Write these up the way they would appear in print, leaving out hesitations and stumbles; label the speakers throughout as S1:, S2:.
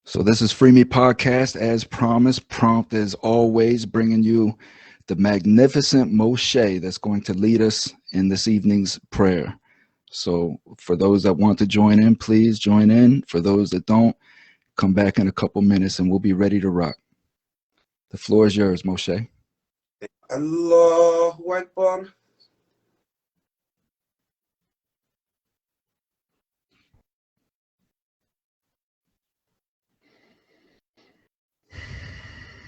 S1: So this is Free Me Podcast, as promised, prompt as always, bringing you the magnificent Moshe that's going to lead us in this evening's prayer. So for those that want to join in, please join in. For those that don't, come back in a couple minutes and we'll be ready to rock. The floor is yours, Moshe.
S2: Allahu Akbar.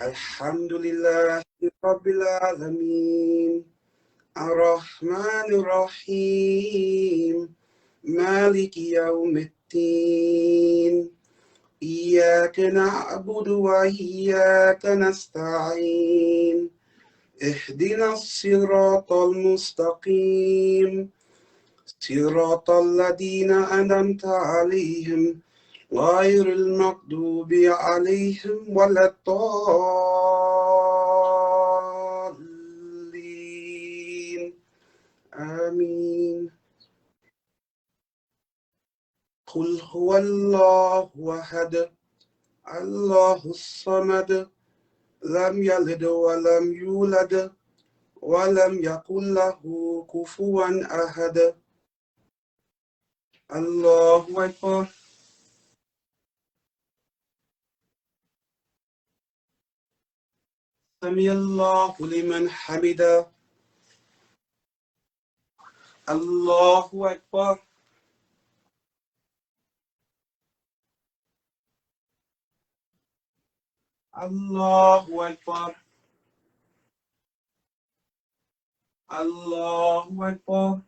S2: Alhamdulillah Rabbil Alameen. Ar-Rahman Ar-Rahim. Malik Yawmiddin. إياك نعبد وإياك نستعين اهدنا الصراط المستقيم صراط الذين أنعمت عليهم غير المغضوب عليهم ولا الضالين آمين. قل هو الله أحد الله الصمد لم يلد ولم يولد ولم يكن له كفوا أحد. الله أكبر. سمع الله لمن حمده. الله أكبر. الله أكبر. الله أكبر.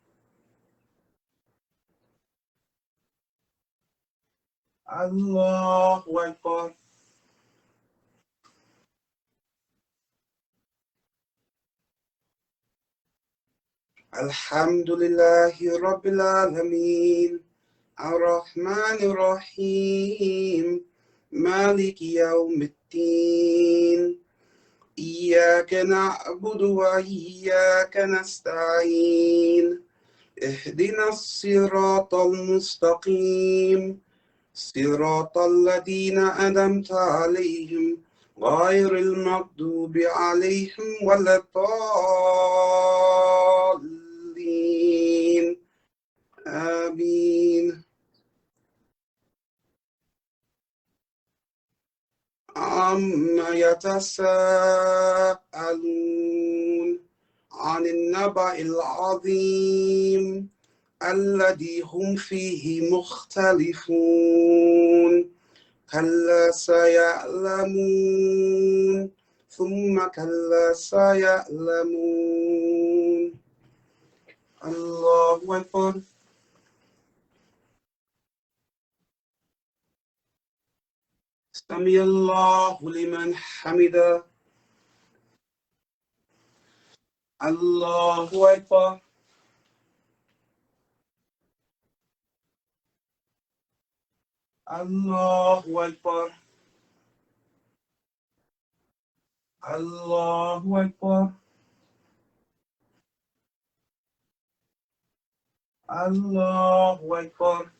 S2: الله أكبر. الحمد لله رب العالمين الرحمن الرحيم مالك يوم الدين إياك نعبد وإياك نستعين اهدنا الصراط المستقيم صراط الذين أنعمت عليهم غير المغضوب عليهم ولا الضالين آمين. عما يتساءلون عن النبأ العظيم الذي هم فيه مختلفون كلا سيعلمون ثم كلا سيعلمون. الله أكبر. سمع الله لمن حمده. الله أكبر. الله أكبر. الله أكبر. الله أكبر.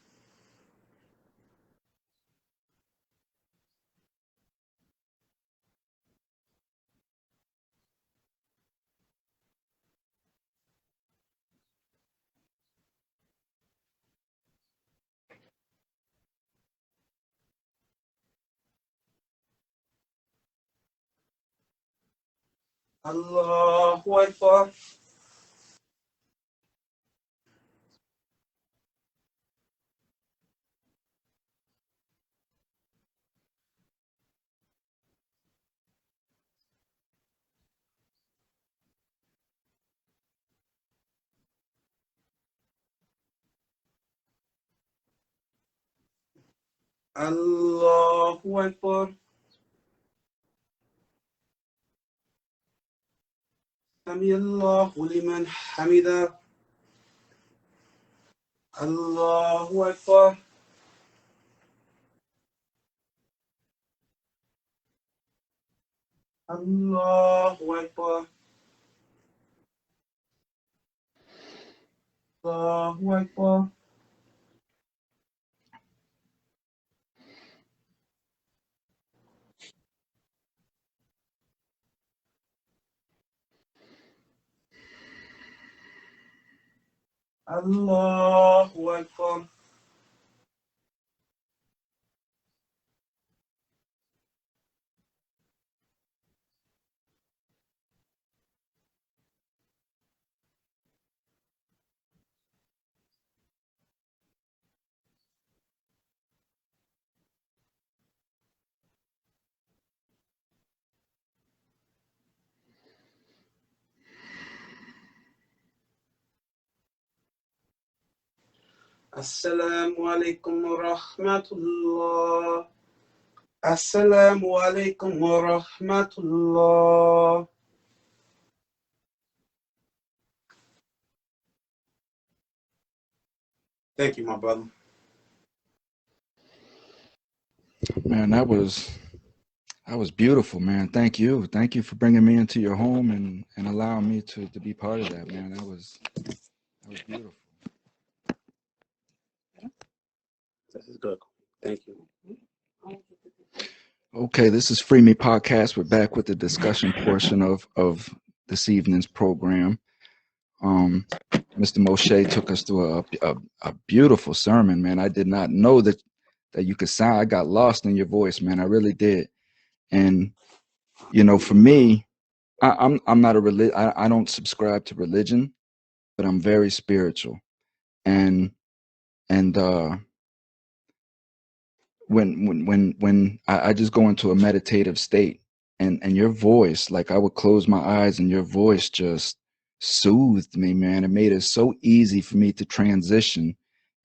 S2: الله أكبر. الله أكبر. سمع الله لمن حمده. الله أكبر. الله أكبر. الله أكبر. Allahu Akbar. Assalamu alaikum wa rahmatullah. Assalamu alaikum wa rahmatullah. Thank you, my brother.
S1: Man, that was beautiful, man. Thank you for bringing me into your home and allowing me to be part of that, man. That was beautiful.
S2: This is good. Thank you.
S1: Okay, this is Free Me Podcast. We're back with the discussion portion of this evening's program. Mr. Moshe took us through a beautiful sermon, man. I did not know that you could sound. I got lost in your voice, man. I really did. And for me, I'm not I don't subscribe to religion, but I'm very spiritual. And and when I just go into a meditative state, and your voice, like I would close my eyes and your voice just soothed me, man. It made it so easy for me to transition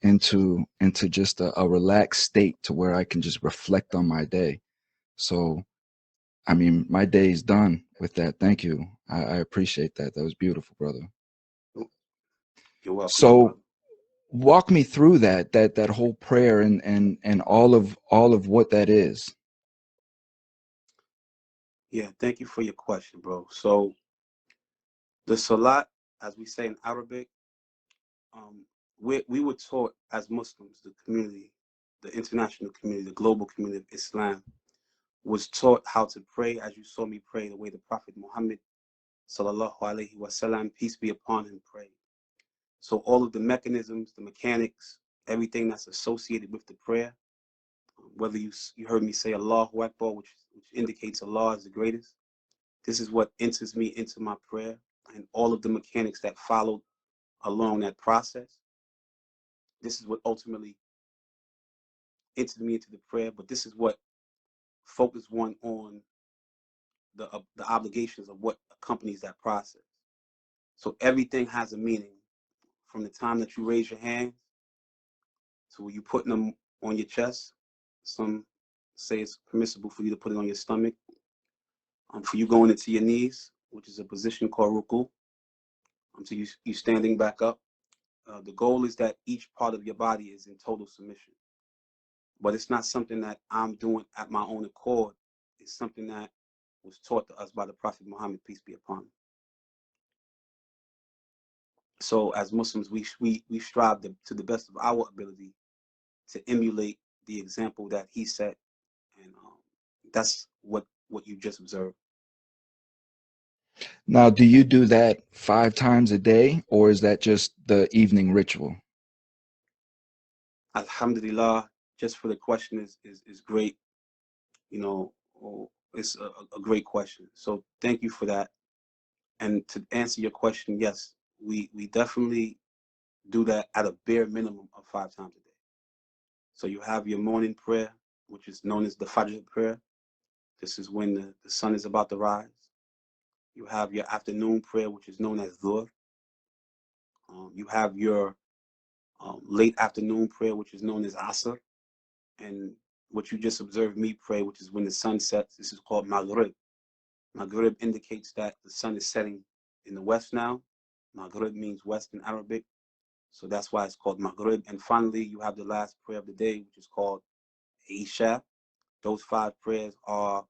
S1: into just a relaxed state to where I can just reflect on my day. So I mean, my day's done with that. Thank you. I appreciate that. That was beautiful, brother.
S2: You're welcome, my
S1: So
S2: brother.
S1: walk me through that whole prayer and all of what that is.
S2: Yeah, thank you for your question, bro. So the salat, as we say in Arabic, we were taught as Muslims, the community, the international community, the global community of Islam, was taught how to pray as you saw me pray, the way the Prophet Muhammad sallallahu alaihi wasallam, peace be upon him, prayed. So all of the mechanisms, the mechanics, everything that's associated with the prayer, whether you heard me say Allahu Akbar, which indicates Allah is the greatest, this is what enters me into my prayer, and all of the mechanics that followed along that process. This is what ultimately entered me into the prayer, but this is what focused one on the obligations of what accompanies that process. So everything has a meaning from the time that you raise your hands to you putting them on your chest. Some say it's permissible for you to put it on your stomach. For you going into your knees, which is a position called ruku, until you standing back up. The goal is that each part of your body is in total submission. But it's not something that I'm doing at my own accord. It's something that was taught to us by the Prophet Muhammad, peace be upon him. So as Muslims, we strive to the best of our ability to emulate the example that he set, and that's what you just observed.
S1: Now, do you do that 5 times a day, or is that just the evening ritual?
S2: Alhamdulillah, just for the question is great. You know, it's a great question. So thank you for that. And to answer your question, yes, we definitely do that at a bare minimum of 5 times a day. So you have your morning prayer, which is known as the Fajr prayer. This is when the sun is about to rise. You have your afternoon prayer, which is known as Dhuhr. You have your late afternoon prayer, which is known as Asr. And what you just observed me pray, which is when the sun sets, this is called Maghrib. Maghrib indicates that the sun is setting in the west now. Maghrib means west in Arabic. So that's why it's called Maghrib. And finally, you have the last prayer of the day, which is called Isha. Those 5 prayers are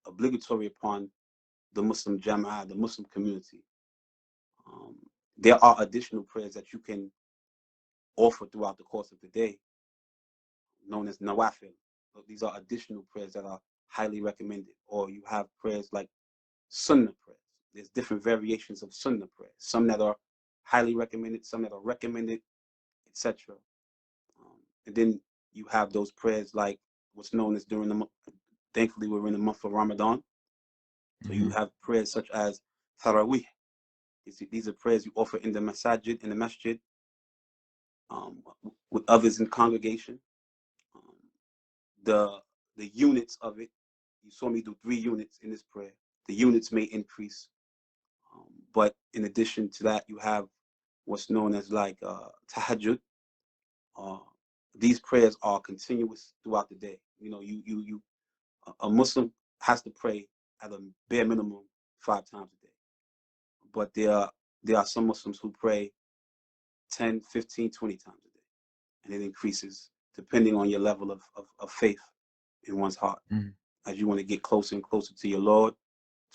S2: obligatory upon the Muslim Jama'ah, the Muslim community. Um, there are additional prayers that you can offer throughout the course of the day, known as Nawafil. So these are additional prayers that are highly recommended. Or you have prayers like Sunnah prayers. There's different variations of Sunnah prayers. Some that are highly recommended, some that are recommended, etc. And then you have those prayers like what's known as during the month. Thankfully, we're in the month of Ramadan, so you
S1: Mm-hmm.
S2: have prayers such as Tarawih. These are prayers you offer in the masajid, in the masjid, um, with others in congregation. Um, the units of it, you saw me do 3 units in this prayer. The units may increase, but in addition to that, you have what's known as like tahajjud. Uh, these prayers are continuous throughout the day. You know, a Muslim has to pray at a bare minimum 5 times a day. But there are some Muslims who pray 10, 15, 20 times a day. And it increases depending on your level of faith in one's heart.
S1: Mm-hmm.
S2: As you want to get closer and closer to your Lord,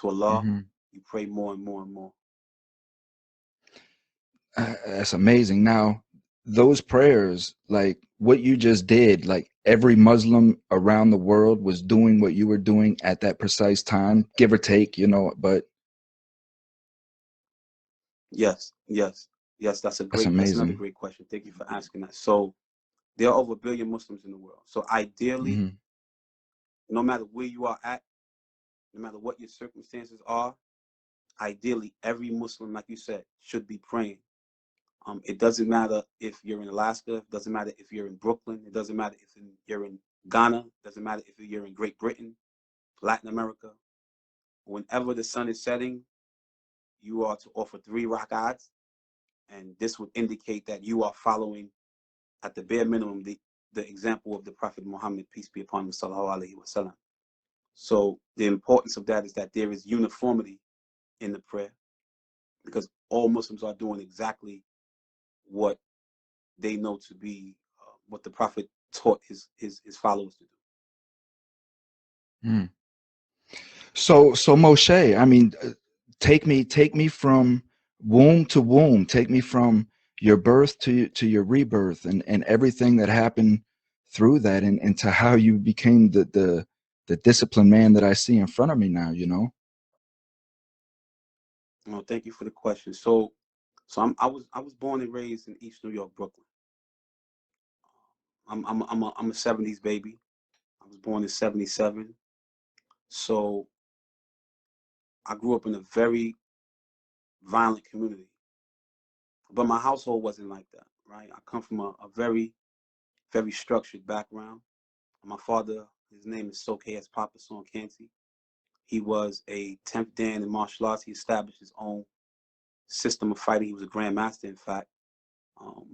S2: to Allah,
S1: Mm-hmm.
S2: you pray more and more and more.
S1: That's amazing. Now, those prayers, like what you just did, like every Muslim around the world was doing what you were doing at that precise time, give or take, but
S2: Yes, yes, yes.
S1: that's
S2: That's another
S1: amazing.
S2: great question. Thank you for asking that. So there are over 1 billion Muslims in the world. So ideally,
S1: Mm-hmm.
S2: no matter where you are at, no matter what your circumstances are, ideally every Muslim, like you said, should be praying. It doesn't matter if you're in Alaska. It doesn't matter if you're in Brooklyn. It doesn't matter if you're in Ghana. It doesn't matter if you're in Great Britain, Latin America. Whenever the sun is setting, you are to offer 3 rak'ats, and this would indicate that you are following, at the bare minimum, the example of the Prophet Muhammad, peace be upon him, sallallahu alaihi wasallam. So the importance of that is that there is uniformity in the prayer, because all Muslims are doing exactly what they know to be what the Prophet taught his followers to do.
S1: Mm. So Moshe, I mean, take me from womb to womb. Take me from your birth to your rebirth and everything that happened through that and to how you became the disciplined man that I see in front of me now.
S2: Well, thank you for the question. So I was born and raised in East New York, Brooklyn. I'm a '70s baby. I was born in '77. So I grew up in a very violent community, but my household wasn't like that, right? I come from a very, very structured background. My father, his name is Soke as Papa Son Canty. He was a 10th Dan in martial arts. He established his own system of fighting. He was a grandmaster, in fact.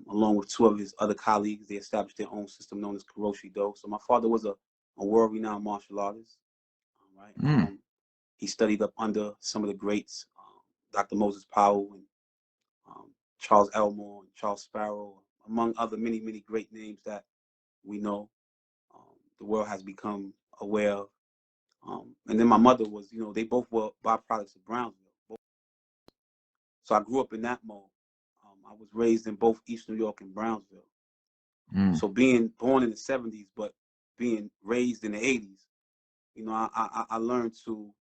S2: Along with 2 of his other colleagues, they established their own system known as Kuroshi Do. So my father was a world-renowned martial artist. All right.
S1: Mm,
S2: He studied up under some of the greats, Dr. Moses Powell and Charles Elmore and Charles Sparrow, among other many, many great names that we know, the world has become aware of. And then my mother was, they both were byproducts of Brownsville. So I grew up in that mode. I was raised in both East New York and Brownsville.
S1: mm,
S2: So being born in the '70s, but being raised in the '80s, I learned to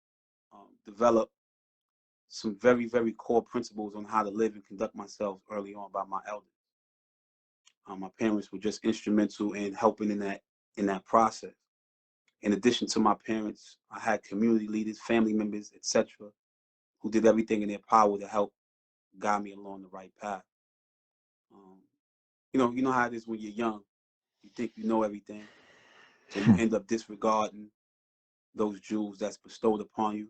S2: develop some very, very core principles on how to live and conduct myself early on by my elders. My parents were just instrumental in helping in that process. In addition to my parents, I had community leaders, family members, etc., who did everything in their power to help guide me along the right path. Um, you know how it is when you're young. You think you know everything, so you
S1: hmm,
S2: end up disregarding those jewels that's bestowed upon you,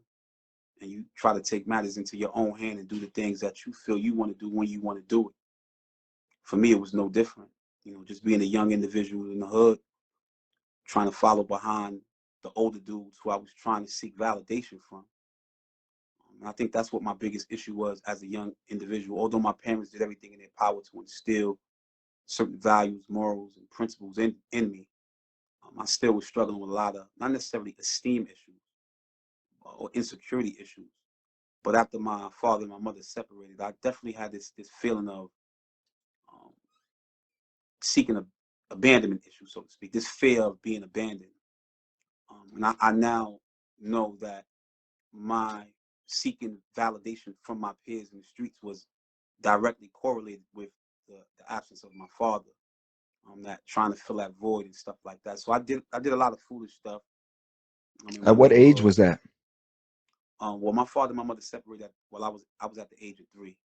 S2: and you try to take matters into your own hand and do the things that you feel you want to do when you want to do it. For me, it was no different. Just being a young individual in the hood, trying to follow behind the older dudes who I was trying to seek validation from. And I think that's what my biggest issue was as a young individual. Although my parents did everything in their power to instill certain values, morals, and principles in me, I still was struggling with a lot of not necessarily esteem issues or insecurity issues. But after my father and my mother separated, I definitely had this feeling of um, seeking a abandonment issue, so to speak. This fear of being abandoned, and I now know that my seeking validation from my peers in the streets was directly correlated with the absence of my father. That trying to fill that void and stuff like that. So I did a lot of foolish stuff. In
S1: At
S2: one
S1: what age
S2: neighborhood.
S1: was that?
S2: Well, my father and my mother separated while I was at the age of 3,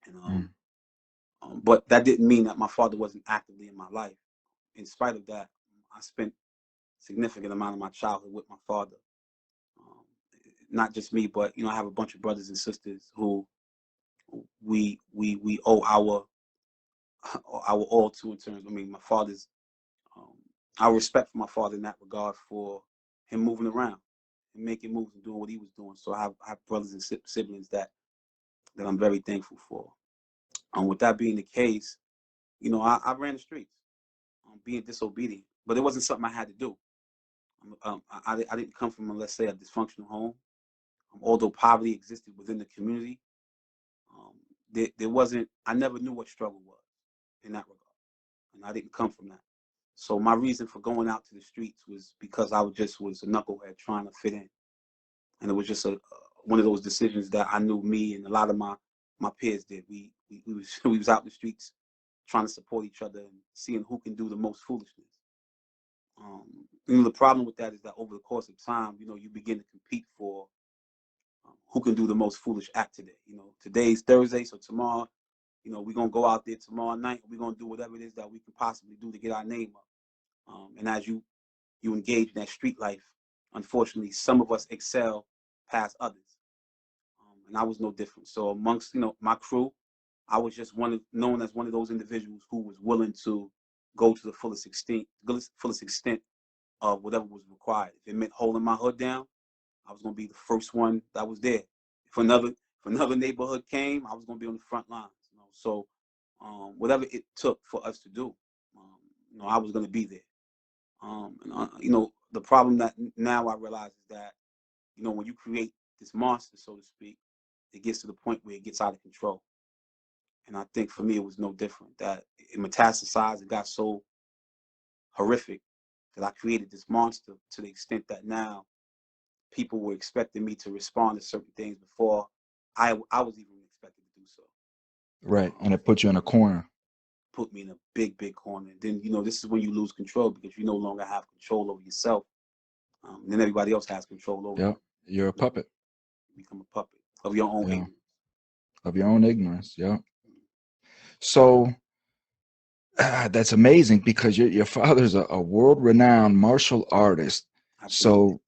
S2: and
S1: Mm.
S2: but that didn't mean that my father wasn't actively in my life. In spite of that, I spent significant amount of my childhood with my father. Um, Not just me, but I have a bunch of brothers and sisters who we owe our all to in terms. I mean, my father's um, our respect for my father in that regard for him moving around and making moves and doing what he was doing. So I have brothers and siblings that I'm very thankful for. With that being the case, I ran the streets, being disobedient, but it wasn't something I had to do. I didn't come from, let's say, a dysfunctional home. Although poverty existed within the community, um, there wasn't. I never knew what struggle was in that regard, and I didn't come from that. So my reason for going out to the streets was because I was a knucklehead trying to fit in, and it was just one of those decisions that I knew me and a lot of my peers did. We was out in the streets trying to support each other and seeing who can do the most foolishness. The problem with that is that over the course of time, you begin to compete for who can do the most foolish act today. Today's Thursday, so tomorrow, we're gonna go out there tomorrow night. We're gonna do whatever it is that we can possibly do to get our name up. And as you engage in that street life, unfortunately, some of us excel past others, and I was no different. So amongst my crew, I was just known as one of those individuals who was willing to go to the fullest extent of whatever was required. If it meant holding my hood down, I was gonna be the first one that was there. If another neighborhood came, I was gonna be on the front lines. So whatever it took for us to do, I was gonna be there. The problem that now I realize is that when you create this monster, so to speak, it gets to the point where it gets out of control. And I think for me, it was no different. That it metastasized and got so horrific that I created this monster to the extent that now people were expecting me to respond to certain things before I was even expected to do so.
S1: Right.
S2: Um,
S1: And it put you in a corner.
S2: Put me in a big, big corner. And then this is when you lose control because you no longer have control over yourself. And then everybody else has control over
S1: Yep.
S2: you.
S1: You're a
S2: You,
S1: puppet.
S2: you become a puppet of your own
S1: Yeah.
S2: ignorance.
S1: Of your own ignorance. Yep. So that's amazing because your father's a world-renowned martial artist.
S2: Absolutely.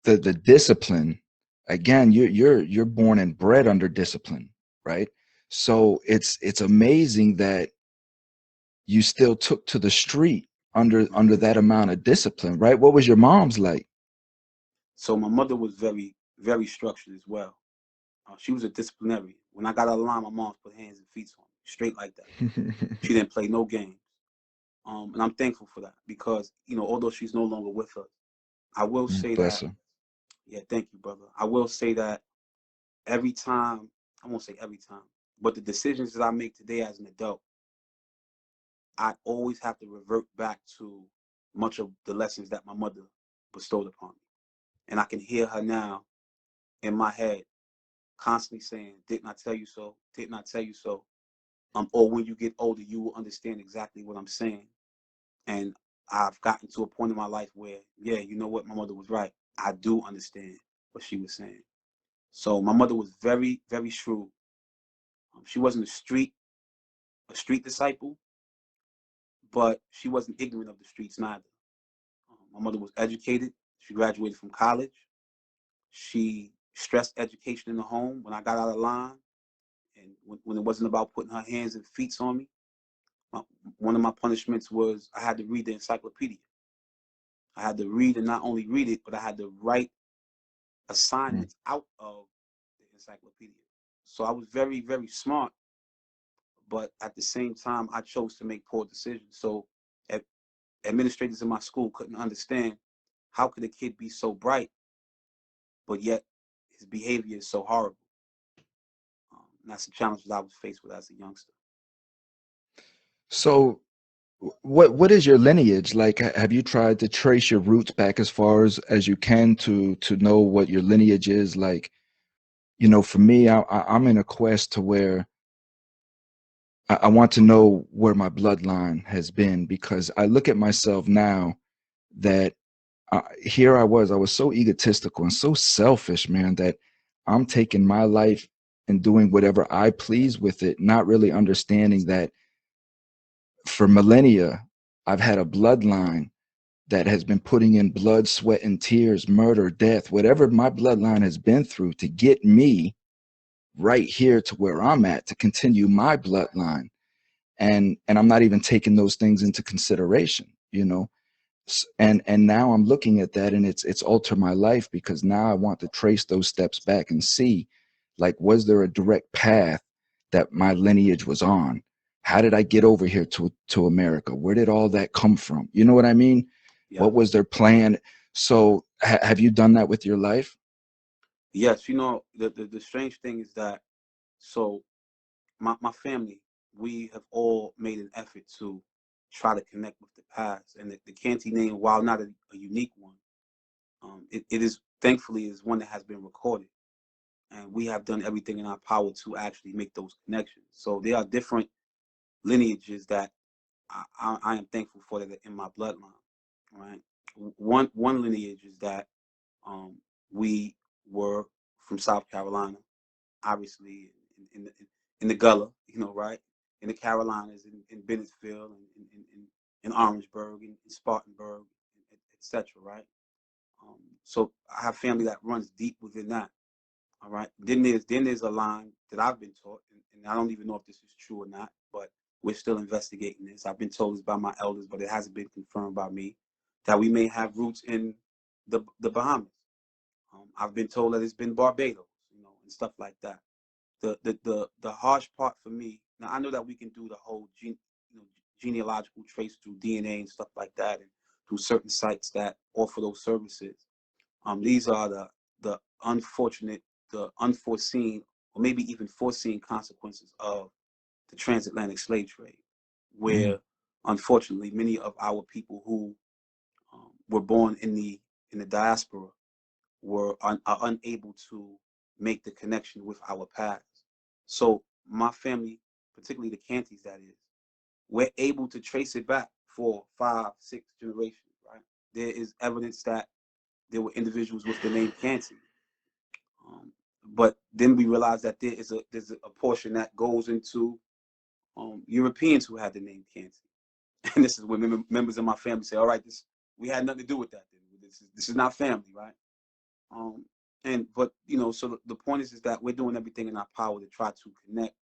S1: So the discipline, again, you're born and bred under discipline, right? So it's amazing that you still took to the street under that amount of discipline, right? What was your mom's like?
S2: So my mother was very, very structured as well. She was a disciplinarian. When I got out of line, my mom put hands and feet on me, straight like that. She didn't play no games. And I'm thankful for that because, although she's no longer with us, I will say
S1: Bless
S2: that,
S1: her.
S2: yeah, thank you, brother. I will say that every time, I won't say every time, but the decisions that I make today as an adult, I always have to revert back to much of the lessons that my mother bestowed upon me. And I can hear her now in my head constantly saying, "Didn't I tell you so? Didn't I tell you so?" Or when you get older, you will understand exactly what I'm saying. And I've gotten to a point in my life where, yeah, you know what, my mother was right. I do understand what she was saying. So my mother was very, very shrewd. She wasn't a street disciple, but she wasn't ignorant of the streets neither. My mother was educated. She graduated from college. She stressed education in the home when I got out of line. And when it wasn't about putting her hands and feet on me, my, one of my punishments was I had to read the encyclopedia. I had to read and not only read it, but I had to write
S1: Mm.
S2: assignments out of the encyclopedia. So I was very, very smart, but at the same time, I chose to make poor decisions. So administrators in my school couldn't understand how could a kid be so bright, but yet his behavior is so horrible. And that's the challenge that I was faced with as a youngster.
S1: So what is your lineage like? Have you tried to trace your roots back as far as you can to know what your lineage is like? For me, I'm in a quest to where I want to know where my bloodline has been, because I look at myself now that here I was so egotistical and so selfish, man, that I'm taking my life and doing whatever I please with it, not really understanding that for millennia, I've had a bloodline that has been putting in blood, sweat, and tears, murder, death, whatever my bloodline has been through to get me right here to where I'm at to continue my bloodline. And I'm not even taking those things into consideration, you know. And now I'm looking at that, and it's altered my life, because now I want to trace those steps back and see, like, was there a direct path that my lineage was on? How did I get over here to America? Where did all that come from? You know what I mean?
S2: Yeah.
S1: What was their plan? So have you done that with your life?
S2: Yes, you know, the strange thing is that, so my family, we have all made an effort to try to connect with the past. And the Canty name, while not a unique one, it is, thankfully, is one that has been recorded. And we have done everything in our power to actually make those connections. So there are different lineages that I am thankful for that are in my bloodline. Right. One lineage is that um, we were from South Carolina, obviously in the Gullah, you know, right, in the Carolinas, in Bennettsville, in Orangeburg, in Spartanburg, etc. Right. So I have family that runs deep within that. All right. Then there's a line that I've been taught, and I don't even know if this is true or not, but we're still investigating this. I've been told this by my elders, but it hasn't been confirmed by me, that we may have roots in the Bahamas. I've been told that it's been Barbados, you know, and stuff like that. The harsh part for me, now I know that we can do the whole genealogical trace through DNA and stuff like that, and through certain sites that offer those services. These are the unfortunate, the unforeseen, or maybe even foreseen consequences of the transatlantic slave trade,
S1: Mm.
S2: where unfortunately many of our people who were born in the diaspora are unable to make the connection with our past. So my family, particularly the Cantys, that is, we're able to trace it back for 5, 6 generations. Right, there is evidence that there were individuals with the name Canty. But then we realize that there's a portion that goes into Europeans who had the name Canty, and this is when members of my family say, "All right, this we had nothing to do with that. Then. This is not family, right?" Um, and but so the point is that we're doing everything in our power to try to connect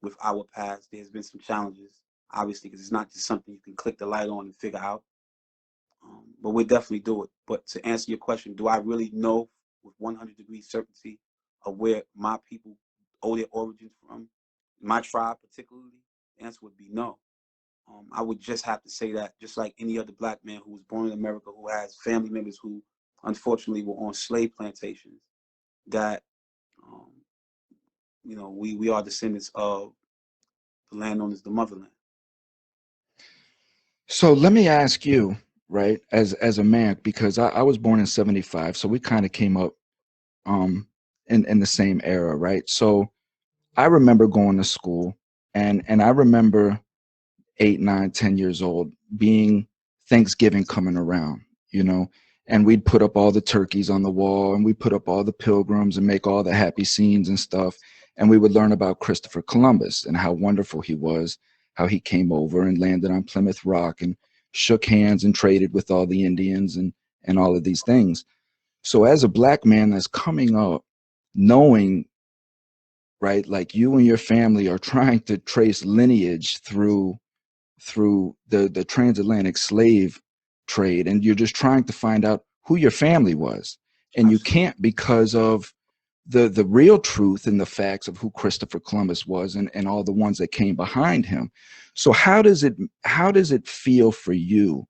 S2: with our past. There's been some challenges, obviously, because it's not just something you can click the light on and figure out. But we'll definitely do it. But to answer your question, do I really know with 100-degree certainty of where my people owe their origins from, my tribe particularly? The answer would be no. I would just have to say that, just like any other black man who was born in America, who has family members who unfortunately were on slave plantations, that um, we are descendants of the land known as the motherland.
S1: So let me ask you, right, as a man, because I was born in 75, so we kind of came up um in the same era, right? So I remember going to school, and I remember 8, 9, 10 years old being Thanksgiving coming around, you know, and we'd put up all the turkeys on the wall, and we put up all the pilgrims and make all the happy scenes and stuff. And we would learn about Christopher Columbus and how wonderful he was, how he came over and landed on Plymouth Rock and shook hands and traded with all the Indians and all of these things. So as a black man that's coming up, knowing, right, like you and your family are trying to trace lineage through the transatlantic slave trade, and you're just trying to find out who your family was, and you
S2: Absolutely.
S1: can't, because of the real truth and the facts of who Christopher Columbus was, and all the ones that came behind him. So how does it feel for you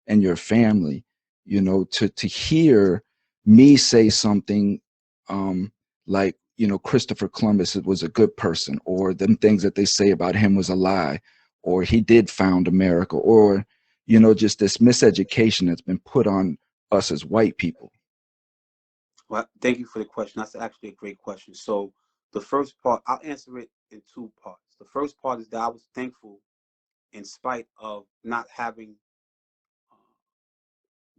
S1: and your family, to hear me say something, um, like, Christopher Columbus was a good person, or them things that they say about him was a lie, or he did found America, or, just this miseducation that's been put on us as white people.
S2: Well, thank you for the question. That's actually a great question. So the first part, I'll answer it in two parts. The first part is that I was thankful in spite of not having uh,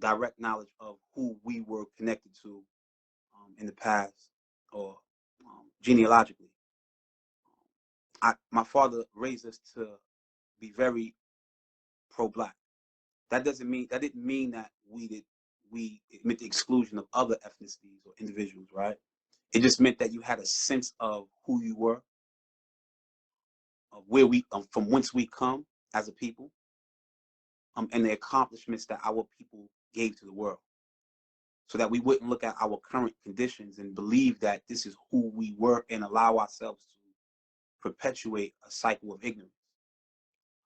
S2: direct knowledge of who we were connected to in the past or genealogically. My father raised us to be very pro-black. That didn't mean that it meant the exclusion of other ethnicities or individuals, right? It just meant that you had a sense of who you were, of where we from whence we come as a people, and the accomplishments that our people gave to the world, so that we wouldn't look at our current conditions and believe that this is who we were and allow ourselves to perpetuate a cycle of ignorance,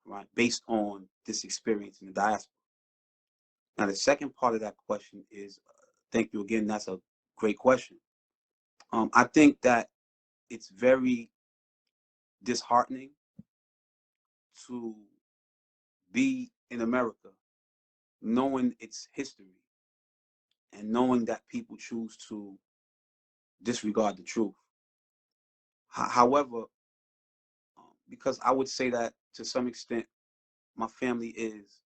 S2: right, based on this experience in the diaspora. Now, the second part of that question is, thank you again. That's a great question. I think that it's very disheartening to be in America knowing its history and knowing that people choose to disregard the truth. However, because I would say that to some extent, my family is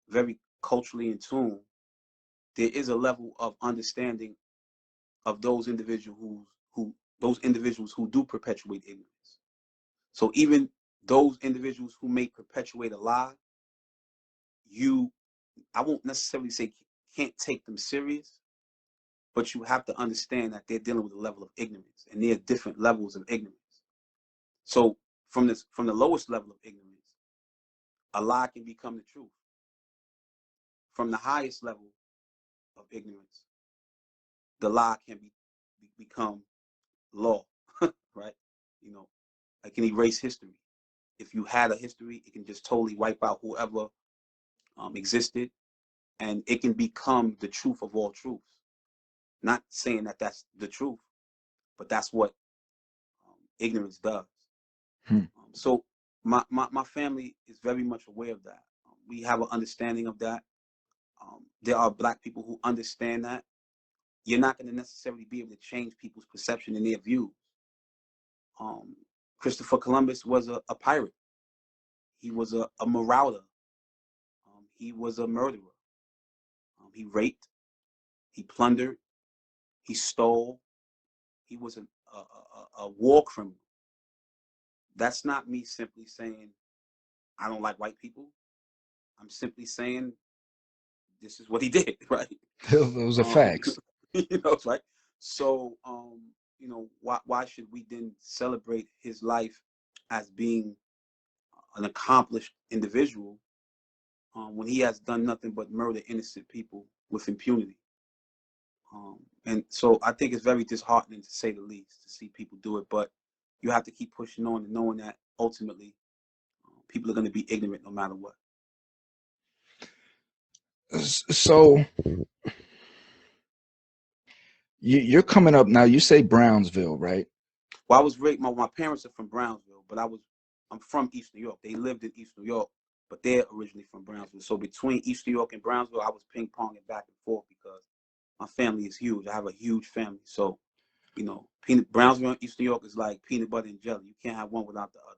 S2: very culturally in tune, there is a level of understanding of those individuals who do perpetuate ignorance. So even those individuals who may perpetuate a lie, I won't necessarily say can't take them serious, but you have to understand that they're dealing with a level of ignorance, and there are different levels of ignorance. So from the lowest level of ignorance, a lie can become the truth. From the highest level of ignorance, the lie can become law, right? You know, it can erase history. If you had a history, it can just totally wipe out whoever existed, and it can become the truth of all truths. Not saying that that's the truth, but that's what ignorance does.
S1: Hmm.
S2: So my family is very much aware of that. We have an understanding of that. There are black people who understand that. You're not going to necessarily be able to change people's perception and their views. Um, Christopher Columbus was a pirate. He was a marauder. He was a murderer. He raped. He plundered. He stole. He was a war criminal. That's not me simply saying I don't like white people. I'm simply saying this is what he did, right?
S1: Those are
S2: Um,
S1: facts.
S2: right? So, why should we then celebrate his life as being an accomplished individual when he has done nothing but murder innocent people with impunity? And so I think it's very disheartening, to say the least, to see people do it. But you have to keep pushing on and knowing that ultimately people are going to be ignorant no matter what.
S1: So you're coming up now. You say Brownsville, right?
S2: Well, I was raised. My parents are from Brownsville, but I'm from East New York. They lived in East New York, but they're originally from Brownsville. So between East New York and Brownsville, I was ping ponging back and forth because my family is huge. I have a huge family. So, Brownsville and East New York is like peanut butter and jelly. You can't have one without the other.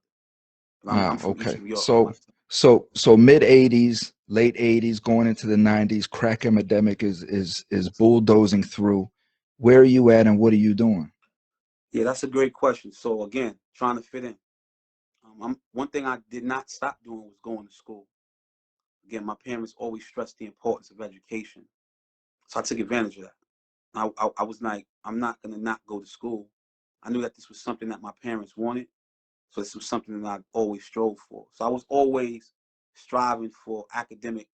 S2: But I'm from East
S1: Okay.
S2: New York
S1: So
S2: myself.
S1: so mid '80s, late '80s, going into the '90s, crack epidemic is bulldozing through. Where are you at, and what are you doing?
S2: Yeah, that's a great question. So again, trying to fit in. One thing I did not stop doing was going to school. Again, my parents always stressed the importance of education, so I took advantage of that. I was like, I'm not gonna not go to school. I knew that this was something that my parents wanted, so this was something that I always strove for. So I was always striving for academic,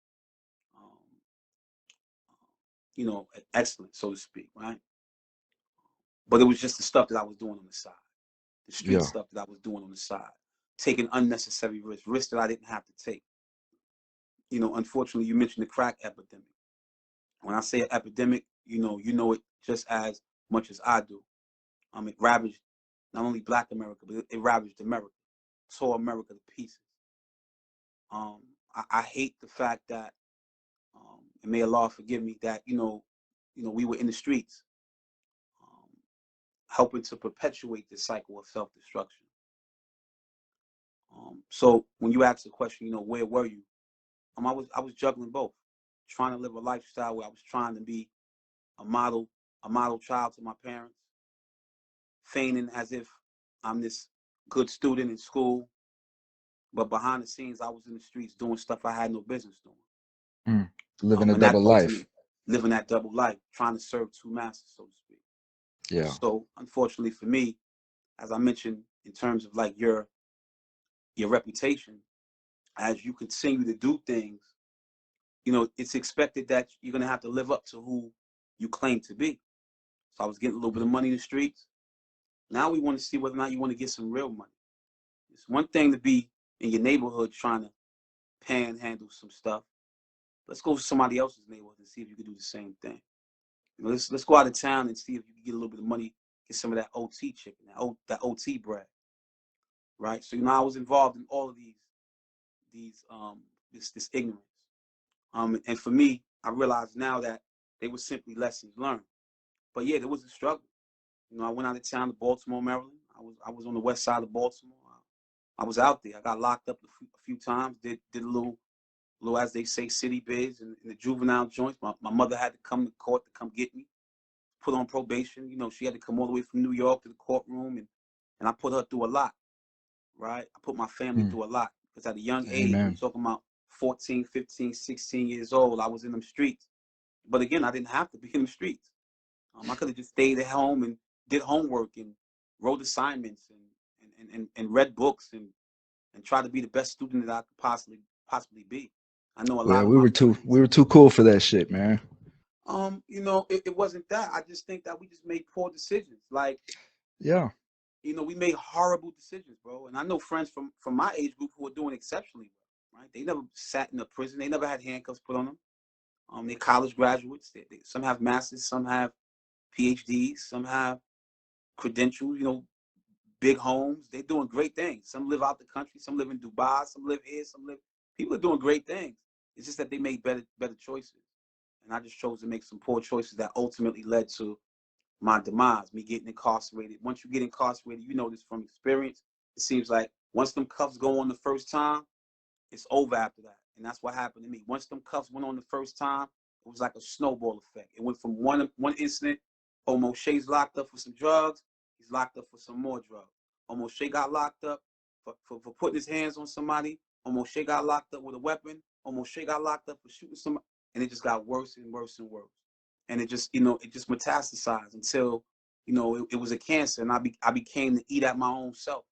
S2: um, excellence, so to speak, right? But it was just the stuff that I was doing on the side, the street
S1: Yeah.
S2: stuff that I was doing on the side, taking unnecessary risks that I didn't have to take. Unfortunately, you mentioned the crack epidemic. When I say an epidemic, you know it just as much as I do. It ravaged not only Black America, but it ravaged America, tore America to pieces. Um, I hate the fact that, and may Allah forgive me, that we were in the streets, um, helping to perpetuate this cycle of self-destruction. So when you ask the question, where were you? I was juggling both, trying to live a lifestyle where I was trying to be a model, a model child to my parents, feigning as if I'm this good student in school, but behind the scenes, I was in the streets doing stuff I had no business doing.
S1: Mm. Living a
S2: And that
S1: double life.
S2: ultimately living that double life, trying to serve two masters, so to speak.
S1: Yeah.
S2: So unfortunately for me, as I mentioned, in terms of like your reputation, as you continue to do things, it's expected that you're gonna have to live up to who you claim to be. So I was getting a little bit of money in the streets. Now we want to see whether or not you want to get some real money. It's one thing to be in your neighborhood trying to panhandle some stuff. Let's go to somebody else's neighborhood and see if you can do the same thing. Let's go out of town and see if you can get a little bit of money, get some of that OT chicken, that OT bread, right? So I was involved in all of this ignorance. And for me, I realize now that they were simply lessons learned. But yeah, there was a struggle. I went out of town to Baltimore, Maryland. I was on the west side of Baltimore. I was out there. I got locked up a few times. Did a little, as they say, city biz in the juvenile joints. My mother had to come to court to come get me, put on probation. She had to come all the way from New York to the courtroom, and I put her through a lot, right? I put my family
S1: Mm.
S2: through a lot because at a young age, we're
S1: Amen.
S2: talking about 14, 15, 16 years old, I was in them streets. But again, I didn't have to be in the streets. I could have just stayed at home and did homework and wrote assignments and read books and tried to be the best student that I could possibly be. I know a
S1: Well,
S2: lot of my
S1: we
S2: friends.
S1: were too cool for that shit, man.
S2: It wasn't that. I just think that we just made poor decisions. Like,
S1: Yeah.
S2: we made horrible decisions, bro. And I know friends from my age group who are doing exceptionally well, right? They never sat in a prison. They never had handcuffs put on them. They're college graduates. Some have masters, some have PhDs, some have credentials. Big homes. They're doing great things. Some live out the country. Some live in Dubai. Some live here. People are doing great things. It's just that they made better choices, and I just chose to make some poor choices that ultimately led to my demise, me getting incarcerated. Once you get incarcerated, you know this from experience. It seems like once them cuffs go on the first time, it's over after that. And that's what happened to me. Once them cuffs went on the first time, it was like a snowball effect. It went from one incident, Moshe's locked up for some drugs, he's locked up for some more drugs. Moshe got locked up for putting his hands on somebody. Moshe got locked up with a weapon. Moshe got locked up for shooting somebody. And it just got worse and worse and worse. And it just metastasized until, it was a cancer, and I became to eat at my own self.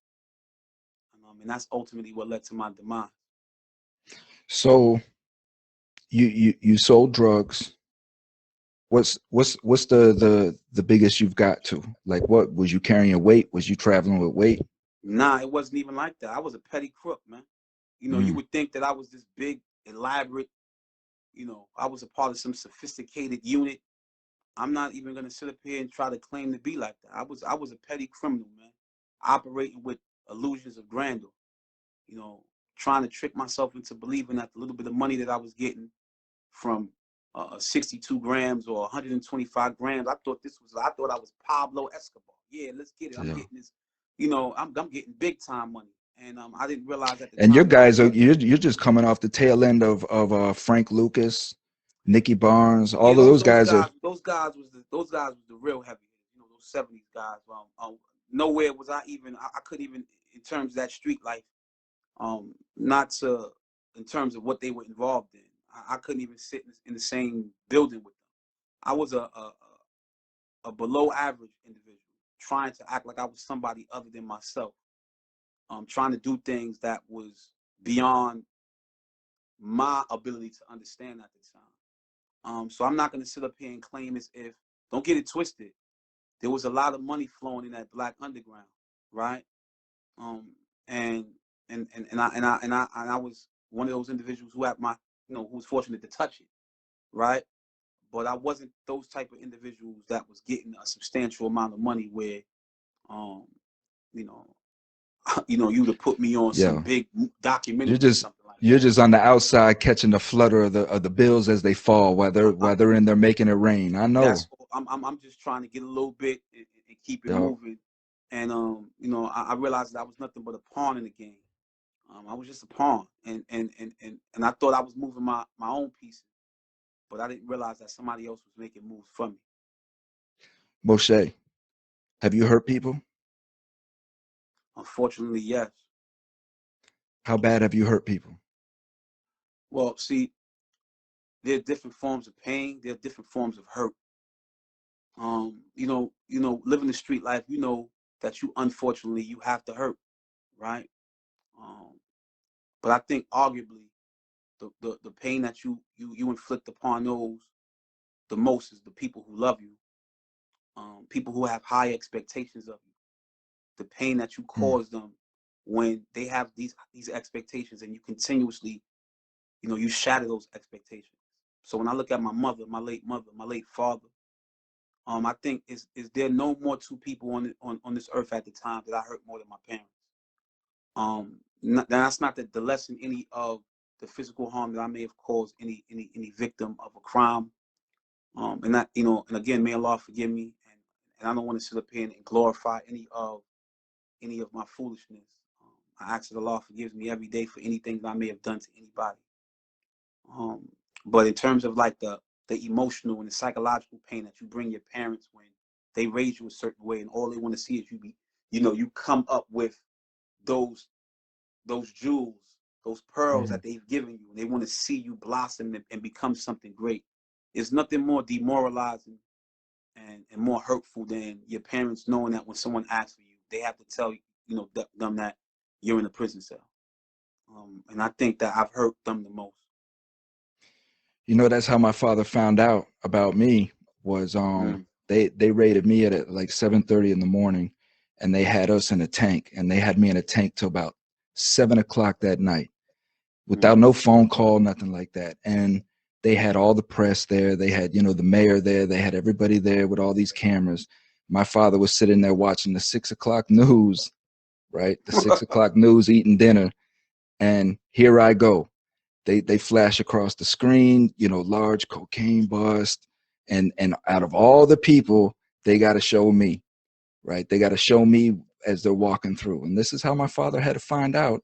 S2: And that's ultimately what led to my demise.
S1: So you sold drugs. What's the biggest you've got to? Like, what was you carrying weight? Was you traveling with weight?
S2: Nah, it wasn't even like that. I was a petty crook, man. You
S1: Mm.
S2: would think that I was this big, elaborate, I was a part of some sophisticated unit. I'm not even gonna sit up here and try to claim to be like that. I was a petty criminal, man, operating with illusions of grandeur, you know, trying to trick myself into believing that the little bit of money that I was getting from 62 grams or 125 grams, I thought I was Pablo Escobar. Yeah, let's get it. I'm
S1: Yeah.
S2: getting this, I'm getting big time money. And I didn't realize at the
S1: And your
S2: time that I
S1: guys are
S2: was.
S1: you're just coming off the tail end of Frank Lucas, Nicky Barnes. All
S2: Yeah,
S1: of
S2: those
S1: those
S2: those
S1: guys are.
S2: guys those guys was the real heavy hitters. Those '70s guys. Nowhere was I couldn't even, in terms of that street life. Not to In terms of what they were involved in. I couldn't even sit in the same building with them. I was a below average individual, trying to act like I was somebody other than myself. Trying to do things that was beyond my ability to understand at the time. So I'm not going to sit up here and claim as if, don't get it twisted. There was a lot of money flowing in that black underground, right? Um, and and I was one of those individuals who had who was fortunate to touch it, right? But I wasn't those type of individuals that was getting a substantial amount of money where, um, you know, you'd have put me on some
S1: Yeah.
S2: big
S1: You're
S2: documentary or
S1: just
S2: something like
S1: you're
S2: that.
S1: just on the outside catching the flutter of the bills as they fall, while they're in there making it rain. I know.
S2: That's all. I'm just trying to get a little bit and keep it
S1: Yeah.
S2: moving. And I realized that I was nothing but a pawn in the game. I was just a pawn, and I thought I was moving my own pieces, but I didn't realize that somebody else was making moves for me.
S1: Moshe, have you hurt people?
S2: Unfortunately, yes.
S1: How bad have you hurt people?
S2: Well, see, there are different forms of pain. There are different forms of hurt. Living the street life, that you unfortunately you have to hurt, right? Um, but I think arguably the pain that you inflict upon those the most is the people who love you, people who have high expectations of you. The pain that you
S1: Mm,
S2: cause them when they have these expectations and you continuously, you shatter those expectations. So when I look at my mother, my late mother, my late father, I think is there no more two people on this earth at the time that I hurt more than my parents. That's not the lesson any of the physical harm that I may have caused any victim of a crime. And that and again, may Allah forgive me, and I don't want to sit up here and glorify any of my foolishness. I ask that Allah forgives me every day for anything that I may have done to anybody. Um, but in terms of like the emotional and the psychological pain that you bring your parents when they raise you a certain way, and all they want to see is you come up with those jewels, those pearls
S1: mm.
S2: that they've given you, and they want to see you blossom and become something great. There's nothing more demoralizing and more hurtful than your parents knowing that when someone asks for you, they have to tell them that you're in a prison cell. And I think that I've hurt them the most.
S1: That's how my father found out about me was
S2: Mm,
S1: they raided me at like 7:30 in the morning, and they had us in a tank, and they had me in a tank till about 7 o'clock that night without
S2: mm,
S1: no phone call, nothing like that. And they had all the press there. They had, the mayor there. They had everybody there with all these cameras. My father was sitting there watching the 6 o'clock news, right? The 6 o'clock news, eating dinner. And here I go. They flash across the screen, large cocaine bust. And out of all the people, they got to show me, right? They got to show me as they're walking through. And this is how my father had to find out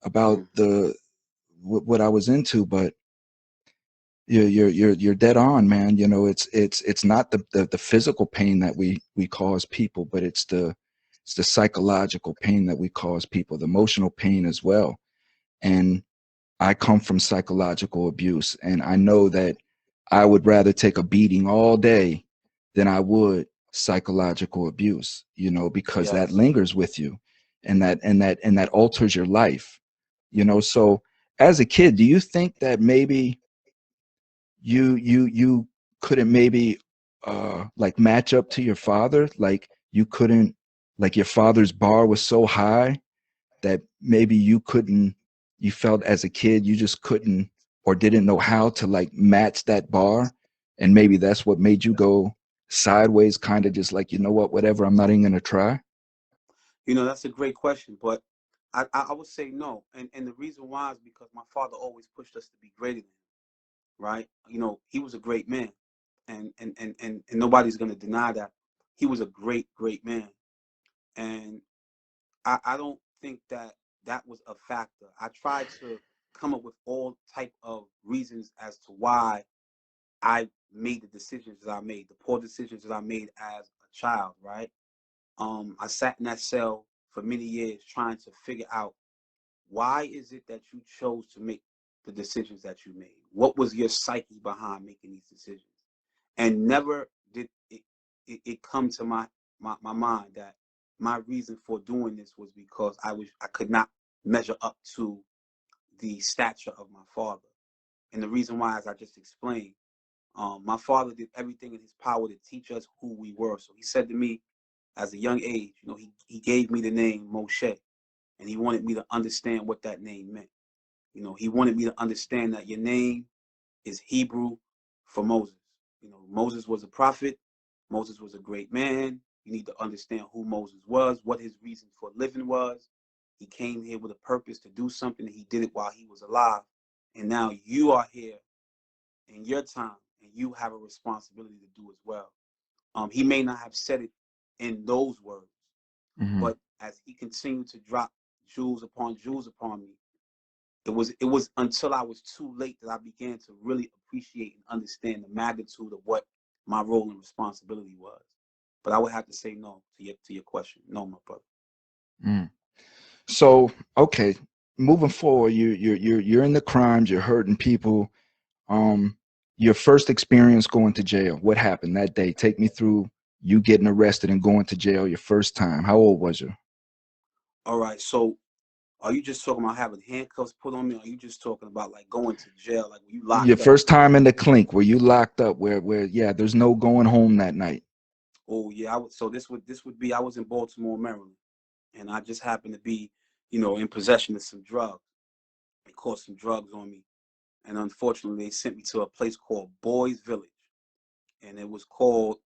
S1: about
S2: mm.
S1: what I was into. But you're dead on, man. It's not the physical pain that we cause people, but it's the psychological pain that we cause people, the emotional pain as well. And I come from psychological abuse, and I know that I would rather take a beating all day than I would psychological abuse, because that
S2: Yes.
S1: lingers with you, and that alters your life. So as a kid, do you think that maybe you couldn't maybe like match up to your father, like you couldn't, like your father's bar was so high that maybe you felt as a kid you just couldn't or didn't know how to like match that bar, and maybe that's what made you go sideways, kind of just like, what, whatever, I'm not even gonna try.
S2: That's a great question, but I would say no. And the reason why is because my father always pushed us to be greater than him, right? He was a great man, and nobody's going to deny that. He was a great, great man. And I don't think that that was a factor. I tried to come up with all type of reasons as to why I made the decisions that I made, the poor decisions that I made as a child, right? I sat in that cell for many years trying to figure out why is it that you chose to make the decisions that you made? What was your psyche behind making these decisions? And never did it come to my mind that my reason for doing this was because I could not measure up to the stature of my father. And the reason why, as I just explained, my father did everything in his power to teach us who we were. So he said to me as a young age, he gave me the name Moshe, and he wanted me to understand what that name meant. He wanted me to understand that your name is Hebrew for Moses. Moses was a prophet. Moses was a great man. You need to understand who Moses was, what his reason for living was. He came here with a purpose to do something, and he did it while he was alive. And now you are here in your time, and you have a responsibility to do as well. He may not have said it in those words,
S1: Hmm.
S2: but as he continued to drop jewels upon jewels upon me. It was until I was too late that I began to really appreciate and understand the magnitude of what my role and responsibility was. But I would have to say no to your question. No, my brother.
S1: Mm. So, okay, moving forward, you're in the crimes, you're hurting people. Um, your first experience going to jail. What happened that day? Take me through you getting arrested and going to jail your first time. How old was you?
S2: All right. So are you just talking about having handcuffs put on me? Or are you just talking about like going to jail, like when you
S1: Your
S2: locked up?
S1: first time in the clink, were you locked up? Where yeah, there's no going home that night.
S2: Oh yeah, I would. So this would be. I was in Baltimore, Maryland, and I just happened to be, in possession of some drugs. They caught some drugs on me, and unfortunately, they sent me to a place called Boys Village, and it was called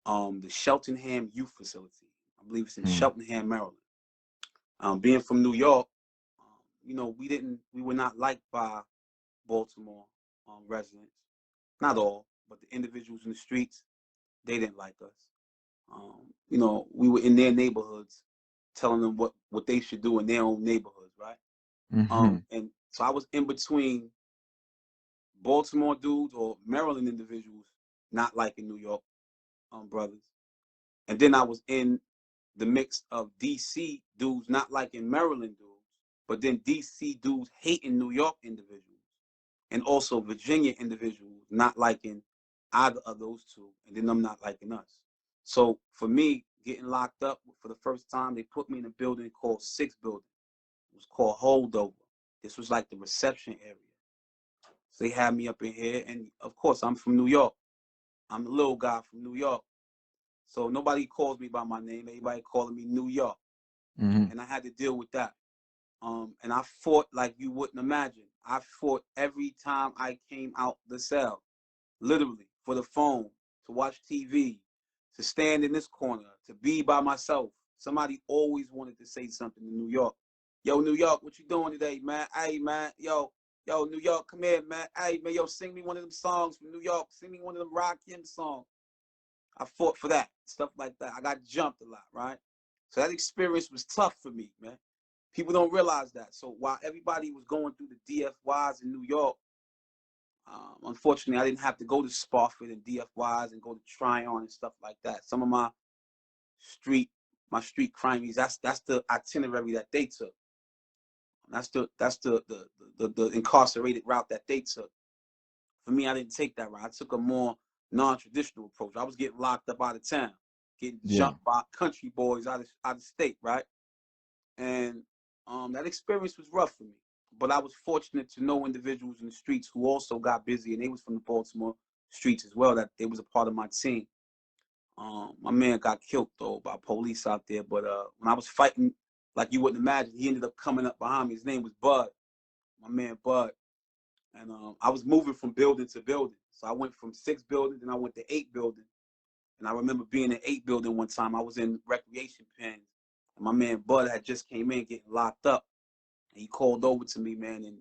S2: the Cheltenham Youth Facility. I believe it's in
S1: Mm,
S2: Cheltenham, Maryland. Being from New York, we were not liked by Baltimore residents. Not all, but the individuals in the streets, they didn't like us. We were in their neighborhoods, telling them what they should do in their own neighborhoods, right?
S1: mm-hmm,
S2: And so I was in between Baltimore dudes or Maryland individuals, not like in New York, brothers, and then I was in the mix of DC dudes, not like in Maryland dudes, but then DC dudes hating New York individuals, and also Virginia individuals not liking either of those two, and then them not liking us. So for me, getting locked up for the first time, they put me in a building called Six Building. It was called Holdover. This was like the reception area. So they had me up in here, and of course, I'm from New York. I'm the little guy from New York. So nobody calls me by my name. Everybody calling me New York,
S1: mm-hmm,
S2: and I had to deal with that. And I fought like you wouldn't imagine. I fought every time I came out the cell, literally, for the phone, to watch TV, to stand in this corner, to be by myself. Somebody always wanted to say something in New York. Yo, New York, what you doing today, man? Hey, man, yo, New York, come here, man. Hey, man, yo, sing me one of them songs from New York. Sing me one of them Rakim songs. I fought for that, stuff like that. I got jumped a lot, right? So that experience was tough for me, man. People don't realize that. So while everybody was going through the DFYs in New York, unfortunately, I didn't have to go to Spofford and DFYs and go to Tryon and stuff like that. Some of street, my street crimies, that's the itinerary that they took. That's the incarcerated route that they took. For me, I didn't take that route. I took a more non-traditional approach. I was getting locked up out of town, getting
S1: yeah.
S2: jumped by country boys out of state, right? And that experience was rough for me. But I was fortunate to know individuals in the streets who also got busy, and they was from the Baltimore streets as well. That they was a part of my team. My man got killed though by police out there. But when I was fighting, like you wouldn't imagine, he ended up coming up behind me. His name was Bud, my man Bud. And I was moving from building to building. So I went from 6 buildings, and I went to 8 buildings. And I remember being in 8 building one time. I was in recreation pens, and my man Bud had just came in getting locked up. And he called over to me, man, and